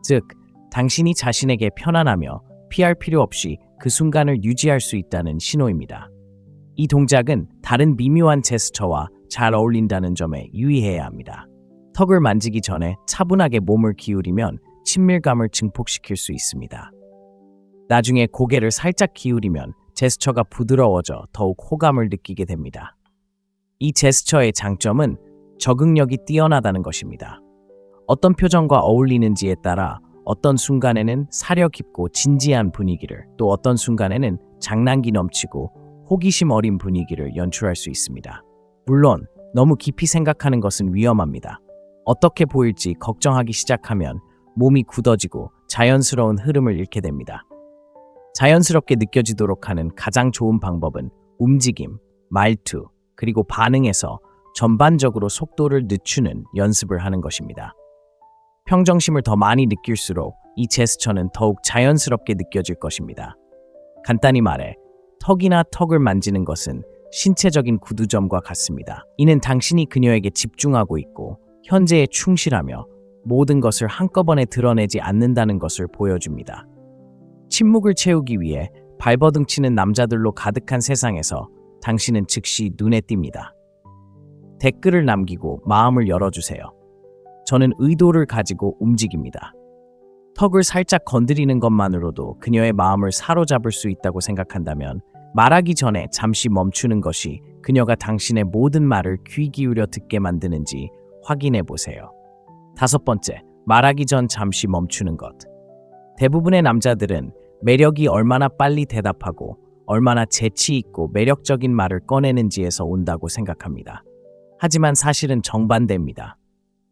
즉, 당신이 자신에게 편안하며 피할 필요 없이 그 순간을 유지할 수 있다는 신호입니다. 이 동작은 다른 미묘한 제스처와 잘 어울린다는 점에 유의해야 합니다. 턱을 만지기 전에 차분하게 몸을 기울이면 친밀감을 증폭시킬 수 있습니다. 나중에 고개를 살짝 기울이면 제스처가 부드러워져 더욱 호감을 느끼게 됩니다. 이 제스처의 장점은 적응력이 뛰어나다는 것입니다. 어떤 표정과 어울리는지에 따라 어떤 순간에는 사려 깊고 진지한 분위기를, 또 어떤 순간에는 장난기 넘치고 호기심 어린 분위기를 연출할 수 있습니다. 물론 너무 깊이 생각하는 것은 위험합니다. 어떻게 보일지 걱정하기 시작하면 몸이 굳어지고 자연스러운 흐름을 잃게 됩니다. 자연스럽게 느껴지도록 하는 가장 좋은 방법은 움직임, 말투, 그리고 반응에서 전반적으로 속도를 늦추는 연습을 하는 것입니다. 평정심을 더 많이 느낄수록 이 제스처는 더욱 자연스럽게 느껴질 것입니다. 간단히 말해, 턱이나 턱을 만지는 것은 신체적인 구두점과 같습니다. 이는 당신이 그녀에게 집중하고 있고 현재에 충실하며 모든 것을 한꺼번에 드러내지 않는다는 것을 보여줍니다. 침묵을 채우기 위해 발버둥 치는 남자들로 가득한 세상에서 당신은 즉시 눈에 띕니다. 댓글을 남기고 마음을 열어주세요. 저는 의도를 가지고 움직입니다. 턱을 살짝 건드리는 것만으로도 그녀의 마음을 사로잡을 수 있다고 생각한다면 말하기 전에 잠시 멈추는 것이 그녀가 당신의 모든 말을 귀 기울여 듣게 만드는지 확인해 보세요. 5번째, 말하기 전 잠시 멈추는 것. 대부분의 남자들은 매력이 얼마나 빨리 대답하고 얼마나 재치 있고 매력적인 말을 꺼내는지에서 온다고 생각합니다. 하지만 사실은 정반대입니다.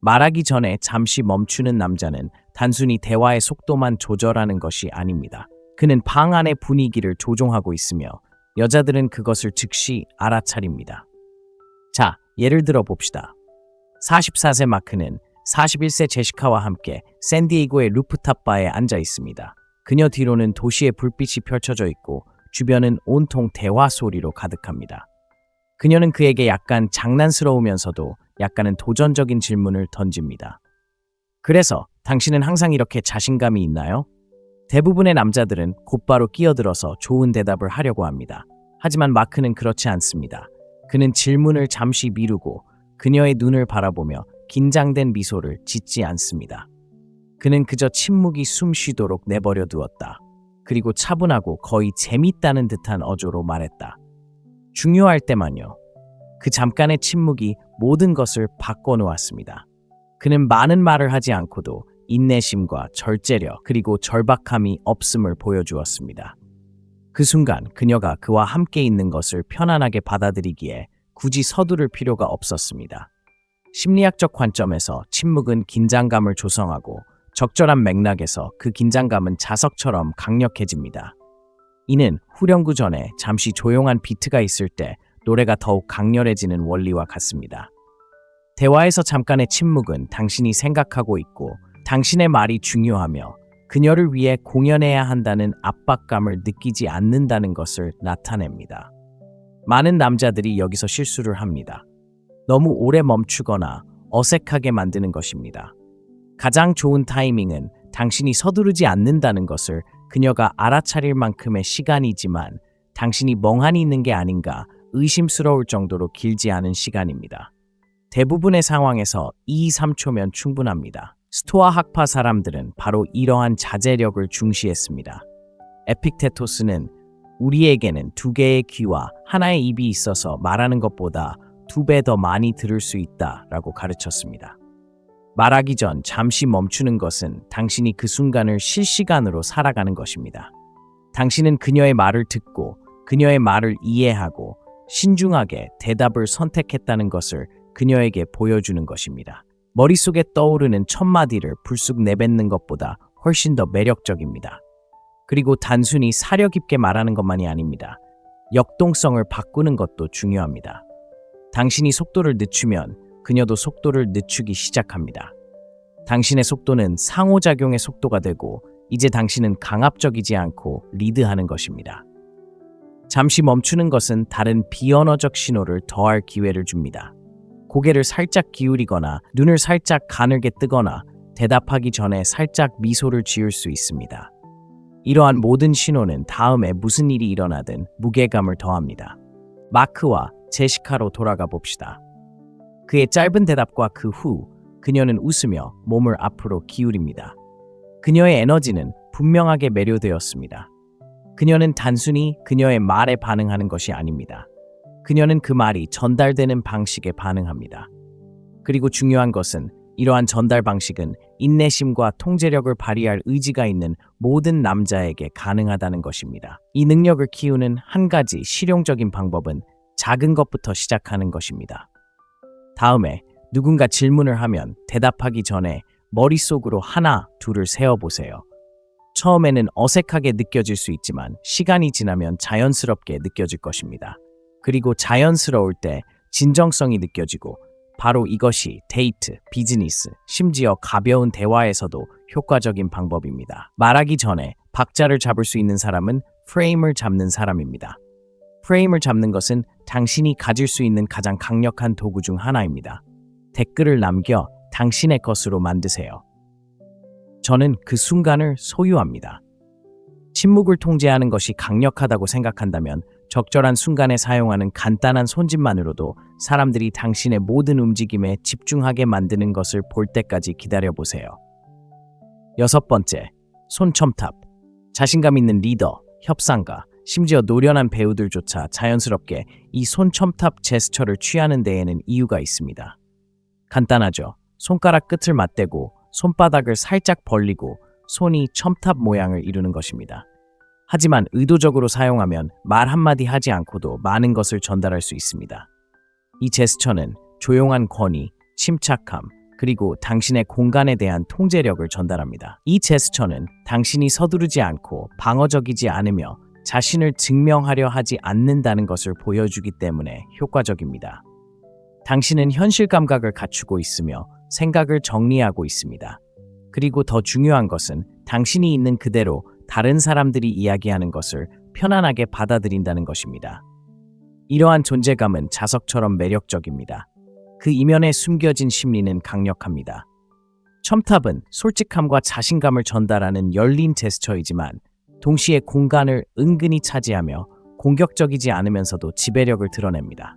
말하기 전에 잠시 멈추는 남자는 단순히 대화의 속도만 조절하는 것이 아닙니다. 그는 방 안의 분위기를 조종하고 있으며 여자들은 그것을 즉시 알아차립니다. 자, 예를 들어 봅시다. 44세 마크는 41세 제시카와 함께 샌디에이고의 루프탑 바에 앉아 있습니다. 그녀 뒤로는 도시의 불빛이 펼쳐져 있고 주변은 온통 대화 소리로 가득합니다. 그녀는 그에게 약간 장난스러우면서도 약간은 도전적인 질문을 던집니다. 그래서 당신은 항상 이렇게 자신감이 있나요? 대부분의 남자들은 곧바로 끼어들어서 좋은 대답을 하려고 합니다. 하지만 마크는 그렇지 않습니다. 그는 질문을 잠시 미루고 그녀의 눈을 바라보며 긴장된 미소를 짓지 않습니다. 그는 그저 침묵이 숨쉬도록 내버려 두었다. 그리고 차분하고 거의 재밌다는 듯한 어조로 말했다. 중요할 때만요. 그 잠깐의 침묵이 모든 것을 바꿔놓았습니다. 그는 많은 말을 하지 않고도 인내심과 절제력 그리고 절박함이 없음을 보여주었습니다. 그 순간 그녀가 그와 함께 있는 것을 편안하게 받아들이기에 굳이 서두를 필요가 없었습니다. 심리학적 관점에서 침묵은 긴장감을 조성하고 적절한 맥락에서 그 긴장감은 자석처럼 강력해집니다. 이는 후렴구 전에 잠시 조용한 비트가 있을 때 노래가 더욱 강렬해지는 원리와 같습니다. 대화에서 잠깐의 침묵은 당신이 생각하고 있고 당신의 말이 중요하며 그녀를 위해 공연해야 한다는 압박감을 느끼지 않는다는 것을 나타냅니다. 많은 남자들이 여기서 실수를 합니다. 너무 오래 멈추거나 어색하게 만드는 것입니다. 가장 좋은 타이밍은 당신이 서두르지 않는다는 것을 그녀가 알아차릴 만큼의 시간이지만 당신이 멍하니 있는 게 아닌가 의심스러울 정도로 길지 않은 시간입니다. 대부분의 상황에서 2-3초면 충분합니다. 스토아 학파 사람들은 바로 이러한 자제력을 중시했습니다. 에픽테토스는 우리에게는 2개의 귀와 하나의 입이 있어서 말하는 것보다 2배 더 많이 들을 수 있다 라고 가르쳤습니다. 말하기 전 잠시 멈추는 것은 당신이 그 순간을 실시간으로 살아가는 것입니다. 당신은 그녀의 말을 듣고 그녀의 말을 이해하고 신중하게 대답을 선택했다는 것을 그녀에게 보여주는 것입니다. 머릿속에 떠오르는 1000마디를 불쑥 내뱉는 것보다 훨씬 더 매력적입니다. 그리고 단순히 사려 깊게 말하는 것만이 아닙니다. 역동성을 바꾸는 것도 중요합니다. 당신이 속도를 늦추면 그녀도 속도를 늦추기 시작합니다. 당신의 속도는 상호작용의 속도가 되고 이제 당신은 강압적이지 않고 리드하는 것입니다. 잠시 멈추는 것은 다른 비언어적 신호를 더할 기회를 줍니다. 고개를 살짝 기울이거나 눈을 살짝 가늘게 뜨거나 대답하기 전에 살짝 미소를 지을 수 있습니다. 이러한 모든 신호는 다음에 무슨 일이 일어나든 무게감을 더합니다. 마크와 제시카로 돌아가 봅시다. 그의 짧은 대답과 그 후 그녀는 웃으며 몸을 앞으로 기울입니다. 그녀의 에너지는 분명하게 매료되었습니다. 그녀는 단순히 그녀의 말에 반응하는 것이 아닙니다. 그녀는 그 말이 전달되는 방식에 반응합니다. 그리고 중요한 것은 이러한 전달 방식은 인내심과 통제력을 발휘할 의지가 있는 모든 남자에게 가능하다는 것입니다. 이 능력을 키우는 한 가지 실용적인 방법은 작은 것부터 시작하는 것입니다. 다음에 누군가 질문을 하면 대답하기 전에 머릿속으로 하나, 둘을 세어보세요. 처음에는 어색하게 느껴질 수 있지만 시간이 지나면 자연스럽게 느껴질 것입니다. 그리고 자연스러울 때 진정성이 느껴지고 바로 이것이 데이트, 비즈니스, 심지어 가벼운 대화에서도 효과적인 방법입니다. 말하기 전에 박자를 잡을 수 있는 사람은 프레임을 잡는 사람입니다. 프레임을 잡는 것은 당신이 가질 수 있는 가장 강력한 도구 중 하나입니다. 댓글을 남겨 당신의 것으로 만드세요. 저는 그 순간을 소유합니다. 침묵을 통제하는 것이 강력하다고 생각한다면 적절한 순간에 사용하는 간단한 손짓만으로도 사람들이 당신의 모든 움직임에 집중하게 만드는 것을 볼 때까지 기다려보세요. 6번째, 손첨탑. 자신감 있는 리더, 협상가, 심지어 노련한 배우들조차 자연스럽게 이 손첨탑 제스처를 취하는 데에는 이유가 있습니다. 간단하죠. 손가락 끝을 맞대고 손바닥을 살짝 벌리고 손이 첨탑 모양을 이루는 것입니다. 하지만 의도적으로 사용하면 말 한마디 하지 않고도 많은 것을 전달할 수 있습니다. 이 제스처는 조용한 권위, 침착함, 그리고 당신의 공간에 대한 통제력을 전달합니다. 이 제스처는 당신이 서두르지 않고 방어적이지 않으며 자신을 증명하려 하지 않는다는 것을 보여주기 때문에 효과적입니다. 당신은 현실 감각을 갖추고 있으며 생각을 정리하고 있습니다. 그리고 더 중요한 것은 당신이 있는 그대로 다른 사람들이 이야기하는 것을 편안하게 받아들인다는 것입니다. 이러한 존재감은 자석처럼 매력적입니다. 그 이면에 숨겨진 심리는 강력합니다. 첨탑은 솔직함과 자신감을 전달하는 열린 제스처이지만 동시에 공간을 은근히 차지하며 공격적이지 않으면서도 지배력을 드러냅니다.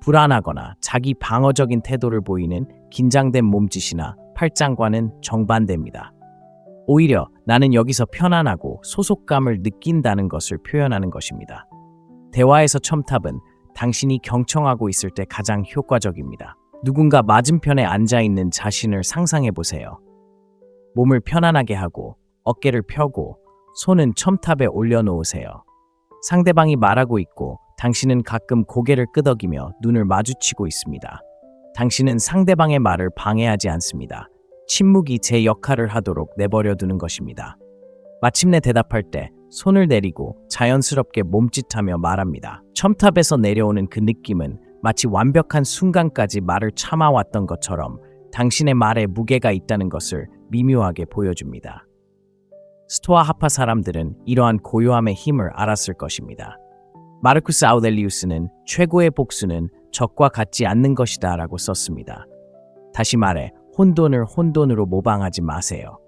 불안하거나 자기 방어적인 태도를 보이는 긴장된 몸짓이나 팔짱과는 정반대입니다. 오히려 나는 여기서 편안하고 소속감을 느낀다는 것을 표현하는 것입니다. 대화에서 첨탑은 당신이 경청하고 있을 때 가장 효과적입니다. 누군가 맞은편에 앉아있는 자신을 상상해 보세요. 몸을 편안하게 하고 어깨를 펴고 손은 첨탑에 올려놓으세요. 상대방이 말하고 있고 당신은 가끔 고개를 끄덕이며 눈을 마주치고 있습니다. 당신은 상대방의 말을 방해하지 않습니다. 침묵이 제 역할을 하도록 내버려 두는 것입니다. 마침내 대답할 때 손을 내리고 자연스럽게 몸짓하며 말합니다. 첨탑에서 내려오는 그 느낌은 마치 완벽한 순간까지 말을 참아왔던 것처럼 당신의 말에 무게가 있다는 것을 미묘하게 보여줍니다. 스토아 하파 사람들은 이러한 고요함의 힘을 알았을 것입니다. 마르쿠스 아우렐리우스는 최고의 복수는 적과 같지 않는 것이다 라고 썼습니다. 다시 말해 혼돈을 혼돈으로 모방하지 마세요.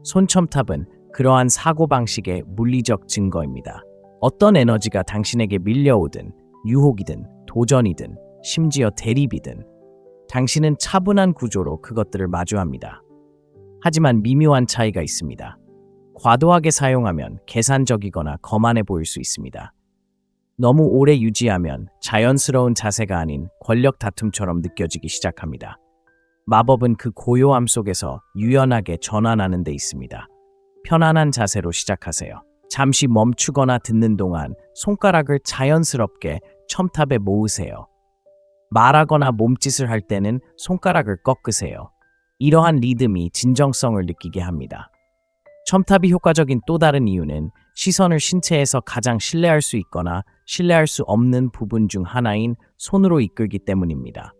손첨탑은 그러한 사고방식의 물리적 증거입니다. 어떤 에너지가 당신에게 밀려오든 유혹이든 도전이든 심지어 대립이든 당신은 차분한 구조로 그것들을 마주합니다. 하지만 미묘한 차이가 있습니다. 과도하게 사용하면 계산적이거나 거만해 보일 수 있습니다. 너무 오래 유지하면 자연스러운 자세가 아닌 권력 다툼처럼 느껴지기 시작합니다. 마법은 그 고요함 속에서 유연하게 전환하는 데 있습니다. 편안한 자세로 시작하세요. 잠시 멈추거나 듣는 동안 손가락을 자연스럽게 첨탑에 모으세요. 말하거나 몸짓을 할 때는 손가락을 꺾으세요. 이러한 리듬이 진정성을 느끼게 합니다. 첨탑이 효과적인 또 다른 이유는 시선을 신체에서 가장 신뢰할 수 있거나 신뢰할 수 없는 부분 중 하나인 손으로 이끌기 때문입니다.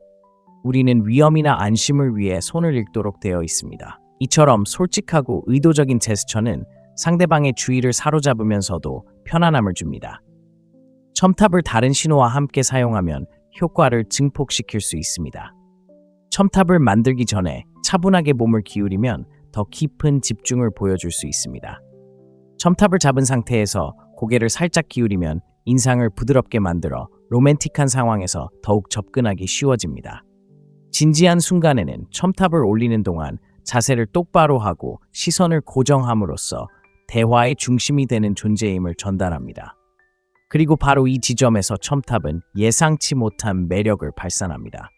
우리는 위험이나 안심을 위해 손을 읽도록 되어 있습니다. 이처럼 솔직하고 의도적인 제스처는 상대방의 주의를 사로잡으면서도 편안함을 줍니다. 첨탑을 다른 신호와 함께 사용하면 효과를 증폭시킬 수 있습니다. 첨탑을 만들기 전에 차분하게 몸을 기울이면 더 깊은 집중을 보여줄 수 있습니다. 첨탑을 잡은 상태에서 고개를 살짝 기울이면 인상을 부드럽게 만들어 로맨틱한 상황에서 더욱 접근하기 쉬워집니다. 진지한 순간에는 첨탑을 올리는 동안 자세를 똑바로 하고 시선을 고정함으로써 대화의 중심이 되는 존재임을 전달합니다. 그리고 바로 이 지점에서 첨탑은 예상치 못한 매력을 발산합니다.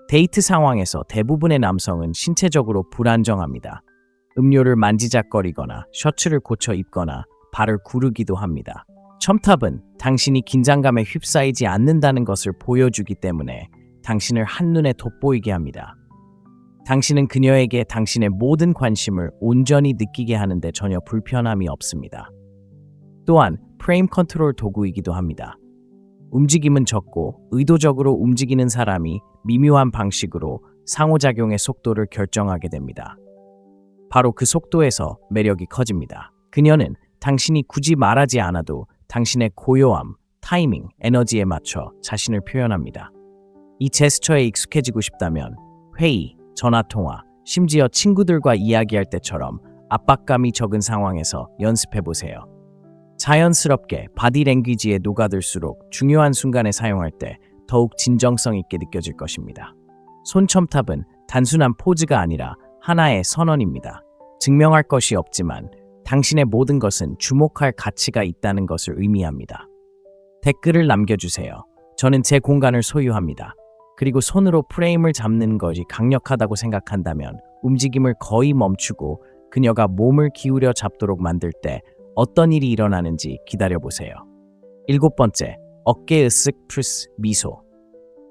데이트 상황에서 대부분의 남성은 신체적으로 불안정합니다. 음료를 만지작거리거나 셔츠를 고쳐 입거나 발을 구르기도 합니다. 첨탑은 당신이 긴장감에 휩싸이지 않는다는 것을 보여주기 때문에 당신을 한눈에 돋보이게 합니다. 당신은 그녀에게 당신의 모든 관심을 온전히 느끼게 하는데 전혀 불편함이 없습니다. 또한 프레임 컨트롤 도구이기도 합니다. 움직임은 적고 의도적으로 움직이는 사람이 미묘한 방식으로 상호작용의 속도를 결정하게 됩니다. 바로 그 속도에서 매력이 커집니다. 그녀는 당신이 굳이 말하지 않아도 당신의 고요함, 타이밍, 에너지에 맞춰 자신을 표현합니다. 이 제스처에 익숙해지고 싶다면 회의, 전화통화, 심지어 친구들과 이야기할 때처럼 압박감이 적은 상황에서 연습해보세요. 자연스럽게 바디랭귀지에 녹아들수록 중요한 순간에 사용할 때 더욱 진정성 있게 느껴질 것입니다. 손첨탑은 단순한 포즈가 아니라 하나의 선언입니다. 증명할 것이 없지만 당신의 모든 것은 주목할 가치가 있다는 것을 의미합니다. 댓글을 남겨주세요. 저는 제 공간을 소유합니다. 그리고 손으로 프레임을 잡는 것이 강력하다고 생각한다면 움직임을 거의 멈추고 그녀가 몸을 기울여 잡도록 만들 때 어떤 일이 일어나는지 기다려보세요. 7번째, 어깨 으쓱 플러스 미소.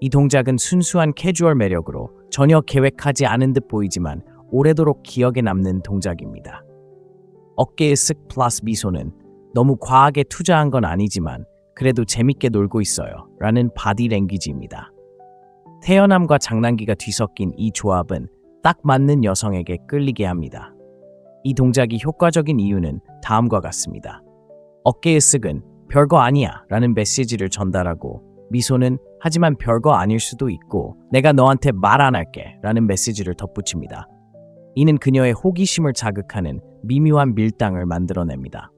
이 동작은 순수한 캐주얼 매력으로 전혀 계획하지 않은 듯 보이지만 오래도록 기억에 남는 동작입니다. 어깨 으쓱 플러스 미소는 너무 과하게 투자한 건 아니지만 그래도 재밌게 놀고 있어요 라는 바디 랭귀지입니다. 태연함과 장난기가 뒤섞인 이 조합은 딱 맞는 여성에게 끌리게 합니다. 이 동작이 효과적인 이유는 다음과 같습니다. 어깨 으쓱은 별거 아니야 라는 메시지를 전달하고 미소는 하지만 별거 아닐 수도 있고 내가 너한테 말 안 할게 라는 메시지를 덧붙입니다. 이는 그녀의 호기심을 자극하는 미묘한 밀당을 만들어냅니다.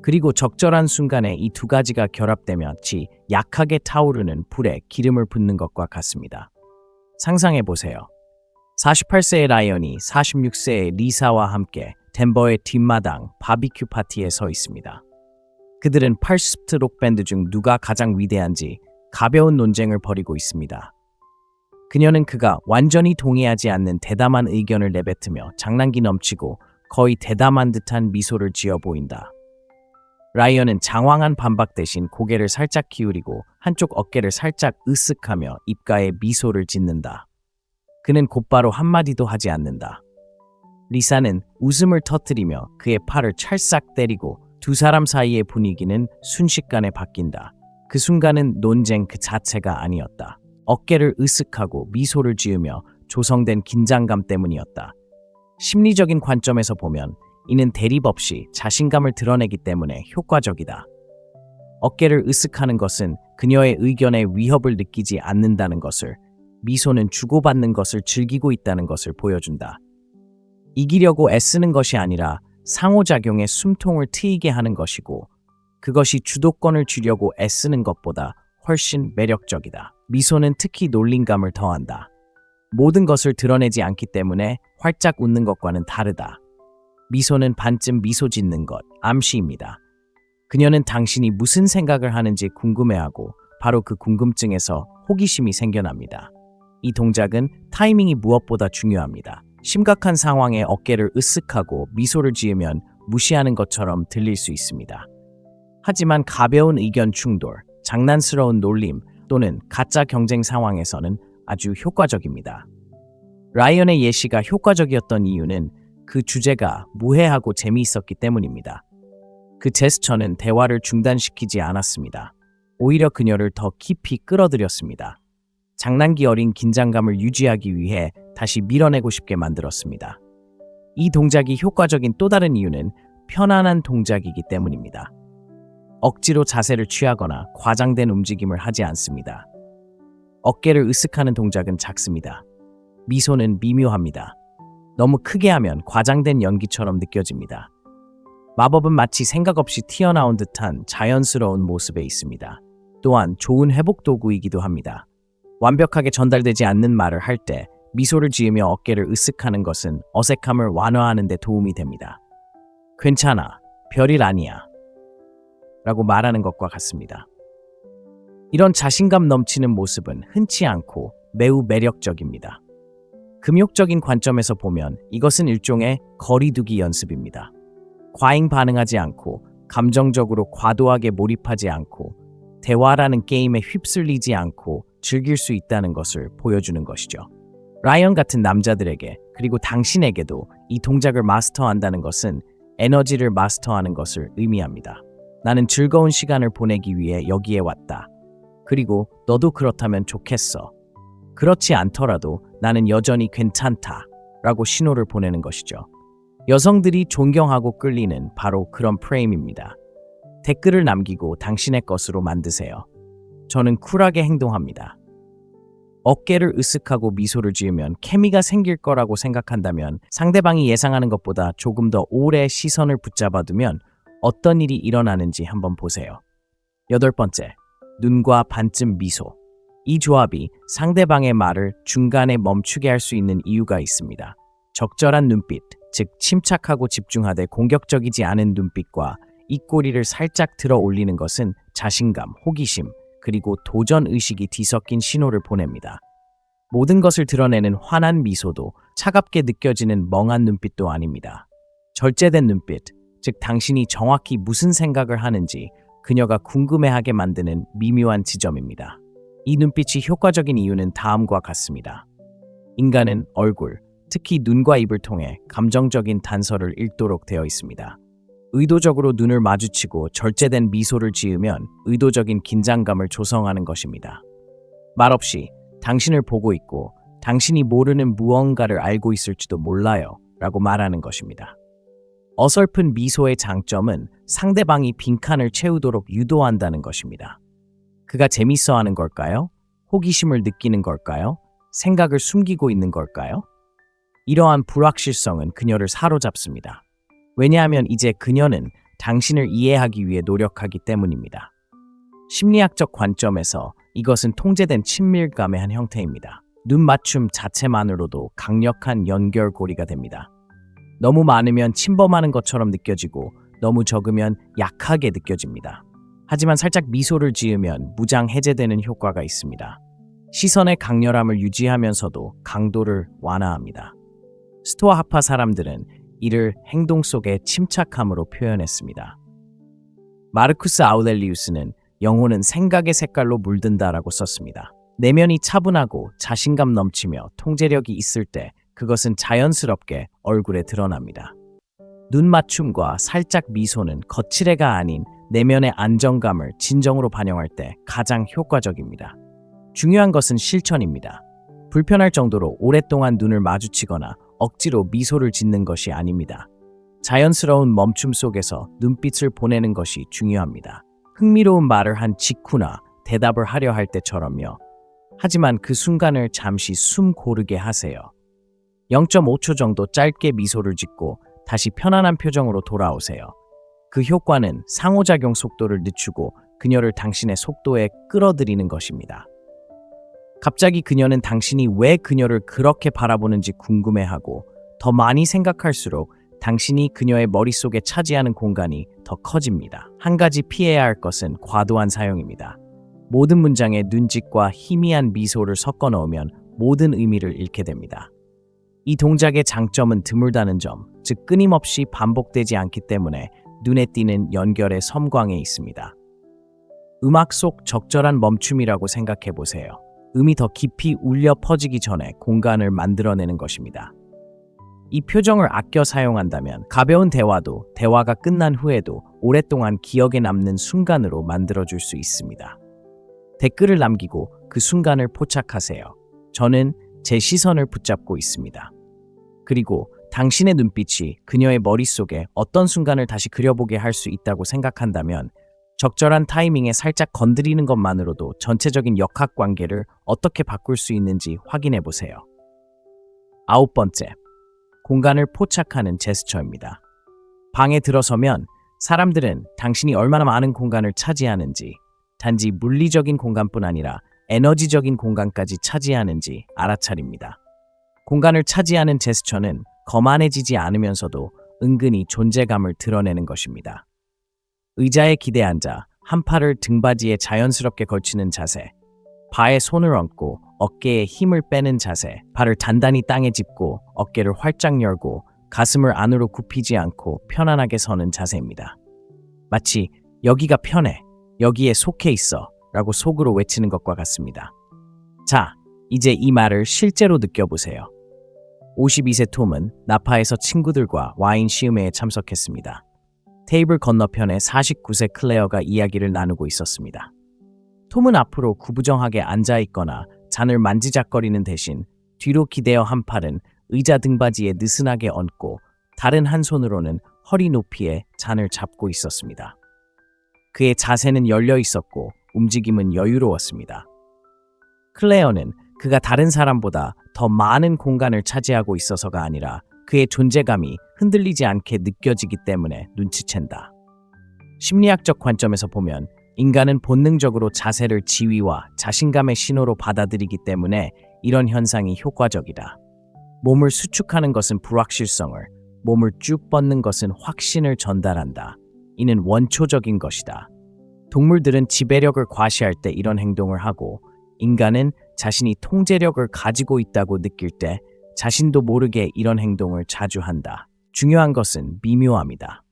그리고 적절한 순간에 이 두 가지가 결합되며 마치 약하게 타오르는 불에 기름을 붓는 것과 같습니다. 상상해보세요. 48세의 라이언이 46세의 리사와 함께 덴버의 뒷마당 바비큐 파티에 서 있습니다. 그들은 팔스트 록 밴드 중 누가 가장 위대한지 가벼운 논쟁을 벌이고 있습니다. 그녀는 그가 완전히 동의하지 않는 대담한 의견을 내뱉으며 장난기 넘치고 거의 대담한 듯한 미소를 지어 보인다. 라이언은 장황한 반박 대신 고개를 살짝 기울이고 한쪽 어깨를 살짝 으쓱하며 입가에 미소를 짓는다. 그는 곧바로 한마디도 하지 않는다. 리사는 웃음을 터뜨리며 그의 팔을 찰싹 때리고 두 사람 사이의 분위기는 순식간에 바뀐다. 그 순간은 논쟁 그 자체가 아니었다. 어깨를 으쓱하고 미소를 지으며 조성된 긴장감 때문이었다. 심리적인 관점에서 보면 이는 대립 없이 자신감을 드러내기 때문에 효과적이다. 어깨를 으쓱하는 것은 그녀의 의견에 위협을 느끼지 않는다는 것을, 미소는 주고받는 것을 즐기고 있다는 것을 보여준다. 이기려고 애쓰는 것이 아니라 상호작용에 숨통을 트이게 하는 것이고, 그것이 주도권을 쥐려고 애쓰는 것보다 훨씬 매력적이다. 미소는 특히 놀림감을 더한다. 모든 것을 드러내지 않기 때문에 활짝 웃는 것과는 다르다. 미소는 반쯤 미소 짓는 것, 암시입니다. 그녀는 당신이 무슨 생각을 하는지 궁금해하고 바로 그 궁금증에서 호기심이 생겨납니다. 이 동작은 타이밍이 무엇보다 중요합니다. 심각한 상황에 어깨를 으쓱하고 미소를 지으면 무시하는 것처럼 들릴 수 있습니다. 하지만 가벼운 의견 충돌, 장난스러운 놀림 또는 가짜 경쟁 상황에서는 아주 효과적입니다. 라이언의 예시가 효과적이었던 이유는 그 주제가 무해하고 재미있었기 때문입니다. 그 제스처는 대화를 중단시키지 않았습니다. 오히려 그녀를 더 깊이 끌어들였습니다. 장난기 어린 긴장감을 유지하기 위해 다시 밀어내고 싶게 만들었습니다. 이 동작이 효과적인 또 다른 이유는 편안한 동작이기 때문입니다. 억지로 자세를 취하거나 과장된 움직임을 하지 않습니다. 어깨를 으쓱하는 동작은 작습니다. 미소는 미묘합니다. 너무 크게 하면 과장된 연기처럼 느껴집니다. 마법은 마치 생각 없이 튀어나온 듯한 자연스러운 모습에 있습니다. 또한 좋은 회복 도구이기도 합니다. 완벽하게 전달되지 않는 말을 할 때 미소를 지으며 어깨를 으쓱하는 것은 어색함을 완화하는 데 도움이 됩니다. 괜찮아, 별일 아니야 라고 말하는 것과 같습니다. 이런 자신감 넘치는 모습은 흔치 않고 매우 매력적입니다. 금욕적인 관점에서 보면 이것은 일종의 거리두기 연습입니다. 과잉 반응하지 않고 감정적으로 과도하게 몰입하지 않고 대화라는 게임에 휩쓸리지 않고 즐길 수 있다는 것을 보여주는 것이죠. 라이언 같은 남자들에게 그리고 당신에게도 이 동작을 마스터한다는 것은 에너지를 마스터하는 것을 의미합니다. 나는 즐거운 시간을 보내기 위해 여기에 왔다. 그리고 너도 그렇다면 좋겠어. 그렇지 않더라도 나는 여전히 괜찮다 라고 신호를 보내는 것이죠. 여성들이 존경하고 끌리는 바로 그런 프레임입니다. 댓글을 남기고 당신의 것으로 만드세요. 저는 쿨하게 행동합니다. 어깨를 으쓱하고 미소를 지으면 케미가 생길 거라고 생각한다면 상대방이 예상하는 것보다 조금 더 오래 시선을 붙잡아두면 어떤 일이 일어나는지 한번 보세요. 8번째, 눈과 반쯤 미소. 이 조합이 상대방의 말을 중간에 멈추게 할 수 있는 이유가 있습니다. 적절한 눈빛, 즉 침착하고 집중하되 공격적이지 않은 눈빛과 입꼬리를 살짝 들어 올리는 것은 자신감, 호기심, 그리고 도전 의식이 뒤섞인 신호를 보냅니다. 모든 것을 드러내는 환한 미소도 차갑게 느껴지는 멍한 눈빛도 아닙니다. 절제된 눈빛, 즉 당신이 정확히 무슨 생각을 하는지 그녀가 궁금해하게 만드는 미묘한 지점입니다. 이 눈빛이 효과적인 이유는 다음과 같습니다. 인간은 얼굴, 특히 눈과 입을 통해 감정적인 단서를 읽도록 되어 있습니다. 의도적으로 눈을 마주치고 절제된 미소를 지으면 의도적인 긴장감을 조성하는 것입니다. 말없이 당신을 보고 있고 당신이 모르는 무언가를 알고 있을지도 몰라요 라고 말하는 것입니다. 어설픈 미소의 장점은 상대방이 빈칸을 채우도록 유도한다는 것입니다. 그가 재밌어하는 걸까요? 호기심을 느끼는 걸까요? 생각을 숨기고 있는 걸까요? 이러한 불확실성은 그녀를 사로잡습니다. 왜냐하면 이제 그녀는 당신을 이해하기 위해 노력하기 때문입니다. 심리학적 관점에서 이것은 통제된 친밀감의 한 형태입니다. 눈 맞춤 자체만으로도 강력한 연결고리가 됩니다. 너무 많으면 침범하는 것처럼 느껴지고 너무 적으면 약하게 느껴집니다. 하지만 살짝 미소를 지으면 무장 해제되는 효과가 있습니다. 시선의 강렬함을 유지하면서도 강도를 완화합니다. 스토아 학파 사람들은 이를 행동 속의 침착함으로 표현했습니다. 마르쿠스 아우렐리우스는 영혼은 생각의 색깔로 물든다라고 썼습니다. 내면이 차분하고 자신감 넘치며 통제력이 있을 때 그것은 자연스럽게 얼굴에 드러납니다. 눈 맞춤과 살짝 미소는 거칠애가 아닌 내면의 안정감을 진정으로 반영할 때 가장 효과적입니다. 중요한 것은 실천입니다. 불편할 정도로 오랫동안 눈을 마주치거나 억지로 미소를 짓는 것이 아닙니다. 자연스러운 멈춤 속에서 눈빛을 보내는 것이 중요합니다. 흥미로운 말을 한 직후나 대답을 하려 할 때처럼요. 하지만 그 순간을 잠시 숨 고르게 하세요. 0.5초 정도 짧게 미소를 짓고 다시 편안한 표정으로 돌아오세요. 그 효과는 상호작용 속도를 늦추고 그녀를 당신의 속도에 끌어들이는 것입니다. 갑자기 그녀는 당신이 왜 그녀를 그렇게 바라보는지 궁금해하고 더 많이 생각할수록 당신이 그녀의 머릿속에 차지하는 공간이 더 커집니다. 한 가지 피해야 할 것은 과도한 사용입니다. 모든 문장에 눈짓과 희미한 미소를 섞어 넣으면 모든 의미를 잃게 됩니다. 이 동작의 장점은 드물다는 점, 즉 끊임없이 반복되지 않기 때문에 눈에 띄는 연결의 섬광에 있습니다. 음악 속 적절한 멈춤이라고 생각해 보세요. 음이 더 깊이 울려 퍼지기 전에 공간을 만들어내는 것입니다. 이 표정을 아껴 사용한다면 가벼운 대화도 대화가 끝난 후에도 오랫동안 기억에 남는 순간으로 만들어줄 수 있습니다. 댓글을 남기고 그 순간을 포착하세요. 저는 제 시선을 붙잡고 있습니다. 그리고 당신의 눈빛이 그녀의 머릿속에 어떤 순간을 다시 그려보게 할 수 있다고 생각한다면 적절한 타이밍에 살짝 건드리는 것만으로도 전체적인 역학관계를 어떻게 바꿀 수 있는지 확인해 보세요. 9번째, 공간을 포착하는 제스처입니다. 방에 들어서면 사람들은 당신이 얼마나 많은 공간을 차지하는지, 단지 물리적인 공간뿐 아니라 에너지적인 공간까지 차지하는지 알아차립니다. 공간을 차지하는 제스처는 거만해지지 않으면서도 은근히 존재감을 드러내는 것입니다. 의자에 기대 앉아 한 팔을 등받이에 자연스럽게 걸치는 자세, 바에 손을 얹고 어깨에 힘을 빼는 자세, 발을 단단히 땅에 짚고 어깨를 활짝 열고 가슴을 안으로 굽히지 않고 편안하게 서는 자세입니다. 마치 여기가 편해, 여기에 속해 있어 라고 속으로 외치는 것과 같습니다. 자, 이제 이 말을 실제로 느껴보세요. 52세 톰은 나파에서 친구들과 와인 시음회에 참석했습니다. 테이블 건너편에 49세 클레어가 이야기를 나누고 있었습니다. 톰은 앞으로 구부정하게 앉아있거나 잔을 만지작거리는 대신 뒤로 기대어 한 팔은 의자 등받이에 느슨하게 얹고 다른 한 손으로는 허리 높이에 잔을 잡고 있었습니다. 그의 자세는 열려 있었고 움직임은 여유로웠습니다. 클레어는 그가 다른 사람보다 더 많은 공간을 차지하고 있어서가 아니라 그의 존재감이 흔들리지 않게 느껴지기 때문에 눈치챈다. 심리학적 관점에서 보면 인간은 본능적으로 자세를 지위와 자신감의 신호로 받아들이기 때문에 이런 현상이 효과적이다. 몸을 수축하는 것은 불확실성을, 몸을 쭉 뻗는 것은 확신을 전달한다. 이는 원초적인 것이다. 동물들은 지배력을 과시할 때 이런 행동을 하고 인간은 자신이 통제력을 가지고 있다고 느낄 때 자신도 모르게 이런 행동을 자주 한다. 중요한 것은 미묘함이다.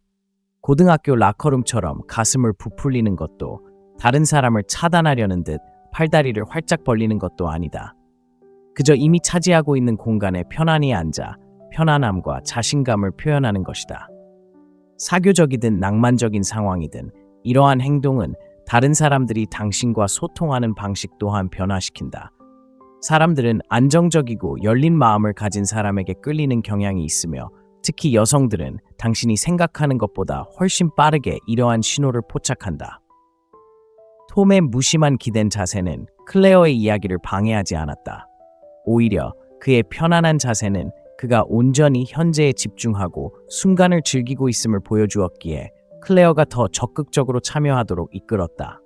고등학교 라커룸처럼 가슴을 부풀리는 것도 다른 사람을 차단하려는 듯 팔다리를 활짝 벌리는 것도 아니다. 그저 이미 차지하고 있는 공간에 편안히 앉아 편안함과 자신감을 표현하는 것이다. 사교적이든 낭만적인 상황이든 이러한 행동은 다른 사람들이 당신과 소통하는 방식 또한 변화시킨다. 사람들은 안정적이고 열린 마음을 가진 사람에게 끌리는 경향이 있으며 특히 여성들은 당신이 생각하는 것보다 훨씬 빠르게 이러한 신호를 포착한다. 톰의 무심한 기댄 자세는 클레어의 이야기를 방해하지 않았다. 오히려 그의 편안한 자세는 그가 온전히 현재에 집중하고 순간을 즐기고 있음을 보여주었기에 클레어가 더 적극적으로 참여하도록 이끌었다.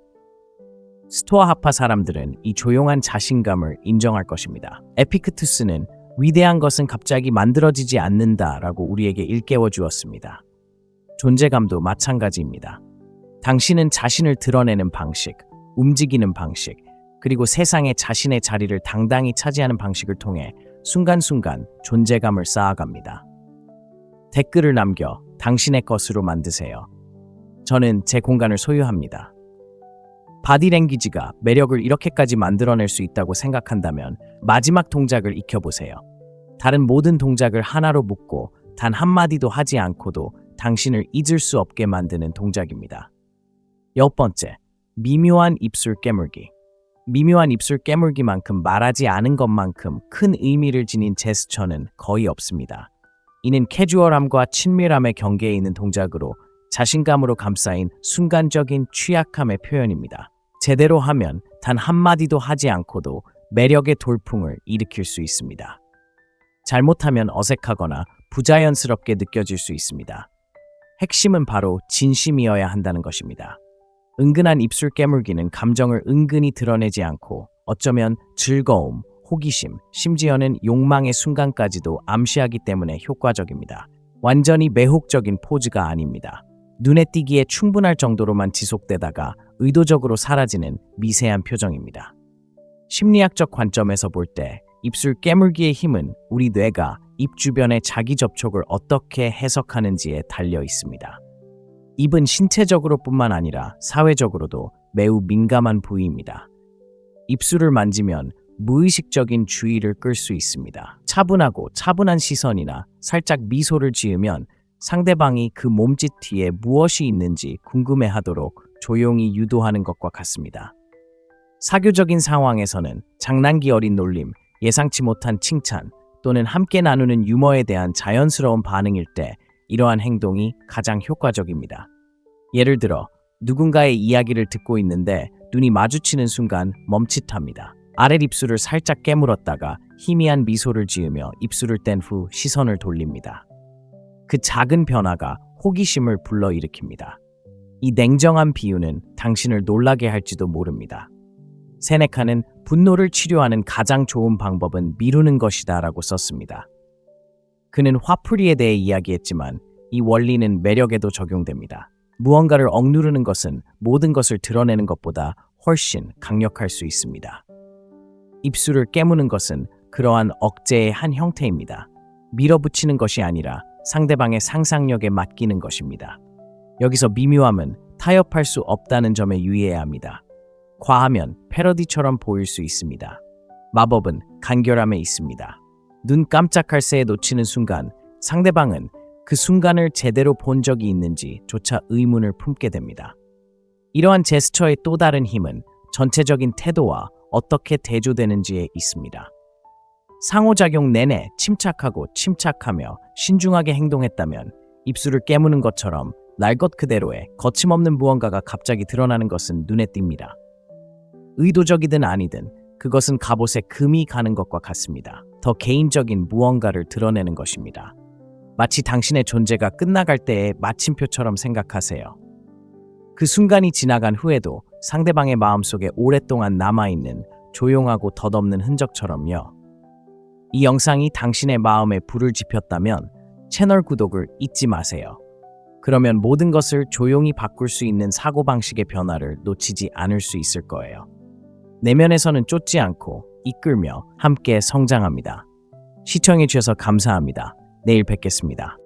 스토아하파 사람들은 이 조용한 자신감을 인정할 것입니다. 에피크투스는 위대한 것은 갑자기 만들어지지 않는다라고 우리에게 일깨워 주었습니다. 존재감도 마찬가지입니다. 당신은 자신을 드러내는 방식, 움직이는 방식, 그리고 세상에 자신의 자리를 당당히 차지하는 방식을 통해 순간순간 존재감을 쌓아갑니다. 댓글을 남겨 당신의 것으로 만드세요. 저는 제 공간을 소유합니다. 바디랭귀지가 매력을 이렇게까지 만들어낼 수 있다고 생각한다면 마지막 동작을 익혀보세요. 다른 모든 동작을 하나로 묶고 단 한마디도 하지 않고도 당신을 잊을 수 없게 만드는 동작입니다. 10번째, 미묘한 입술 깨물기. 미묘한 입술 깨물기만큼 말하지 않은 것만큼 큰 의미를 지닌 제스처는 거의 없습니다. 이는 캐주얼함과 친밀함의 경계에 있는 동작으로 자신감으로 감싸인 순간적인 취약함의 표현입니다. 제대로 하면 단 한마디도 하지 않고도 매력의 돌풍을 일으킬 수 있습니다. 잘못하면 어색하거나 부자연스럽게 느껴질 수 있습니다. 핵심은 바로 진심이어야 한다는 것입니다. 은근한 입술 깨물기는 감정을 은근히 드러내지 않고 어쩌면 즐거움, 호기심, 심지어는 욕망의 순간까지도 암시하기 때문에 효과적입니다. 완전히 매혹적인 포즈가 아닙니다. 눈에 띄기에 충분할 정도로만 지속되다가 의도적으로 사라지는 미세한 표정입니다. 심리학적 관점에서 볼 때 입술 깨물기의 힘은 우리 뇌가 입 주변의 자기 접촉을 어떻게 해석하는지에 달려 있습니다. 입은 신체적으로 뿐만 아니라 사회적으로도 매우 민감한 부위입니다. 입술을 만지면 무의식적인 주의를 끌 수 있습니다. 차분한 시선이나 살짝 미소를 지으면 상대방이 그 몸짓 뒤에 무엇이 있는지 궁금해하도록 조용히 유도하는 것과 같습니다. 사교적인 상황에서는 장난기 어린 놀림, 예상치 못한 칭찬 또는 함께 나누는 유머에 대한 자연스러운 반응일 때 이러한 행동이 가장 효과적입니다. 예를 들어 누군가의 이야기를 듣고 있는데 눈이 마주치는 순간 멈칫합니다. 아랫입술을 살짝 깨물었다가 희미한 미소를 지으며 입술을 뗀 후 시선을 돌립니다. 그 작은 변화가 호기심을 불러일으킵니다. 이 냉정한 비유는 당신을 놀라게 할지도 모릅니다. 세네카는 분노를 치료하는 가장 좋은 방법은 미루는 것이다 라고 썼습니다. 그는 화풀이에 대해 이야기했지만 이 원리는 매력에도 적용됩니다. 무언가를 억누르는 것은 모든 것을 드러내는 것보다 훨씬 강력할 수 있습니다. 입술을 깨무는 것은 그러한 억제의 한 형태입니다. 밀어붙이는 것이 아니라 상대방의 상상력에 맡기는 것입니다. 여기서 미묘함은 타협할 수 없다는 점에 유의해야 합니다. 과하면 패러디처럼 보일 수 있습니다. 마법은 간결함에 있습니다. 눈 깜짝할 새에 놓치는 순간 상대방은 그 순간을 제대로 본 적이 있는지조차 의문을 품게 됩니다. 이러한 제스처의 또 다른 힘은 전체적인 태도와 어떻게 대조되는지에 있습니다. 상호작용 내내 침착하며 신중하게 행동했다면 입술을 깨무는 것처럼 날 것 그대로의 거침없는 무언가가 갑자기 드러나는 것은 눈에 띕니다. 의도적이든 아니든 그것은 갑옷에 금이 가는 것과 같습니다. 더 개인적인 무언가를 드러내는 것입니다. 마치 당신의 존재가 끝나갈 때의 마침표처럼 생각하세요. 그 순간이 지나간 후에도 상대방의 마음속에 오랫동안 남아있는 조용하고 덧없는 흔적처럼요. 이 영상이 당신의 마음에 불을 지폈다면 채널 구독을 잊지 마세요. 그러면 모든 것을 조용히 바꿀 수 있는 사고방식의 변화를 놓치지 않을 수 있을 거예요. 내면에서는 쫓지 않고 이끌며 함께 성장합니다. 시청해주셔서 감사합니다. 내일 뵙겠습니다.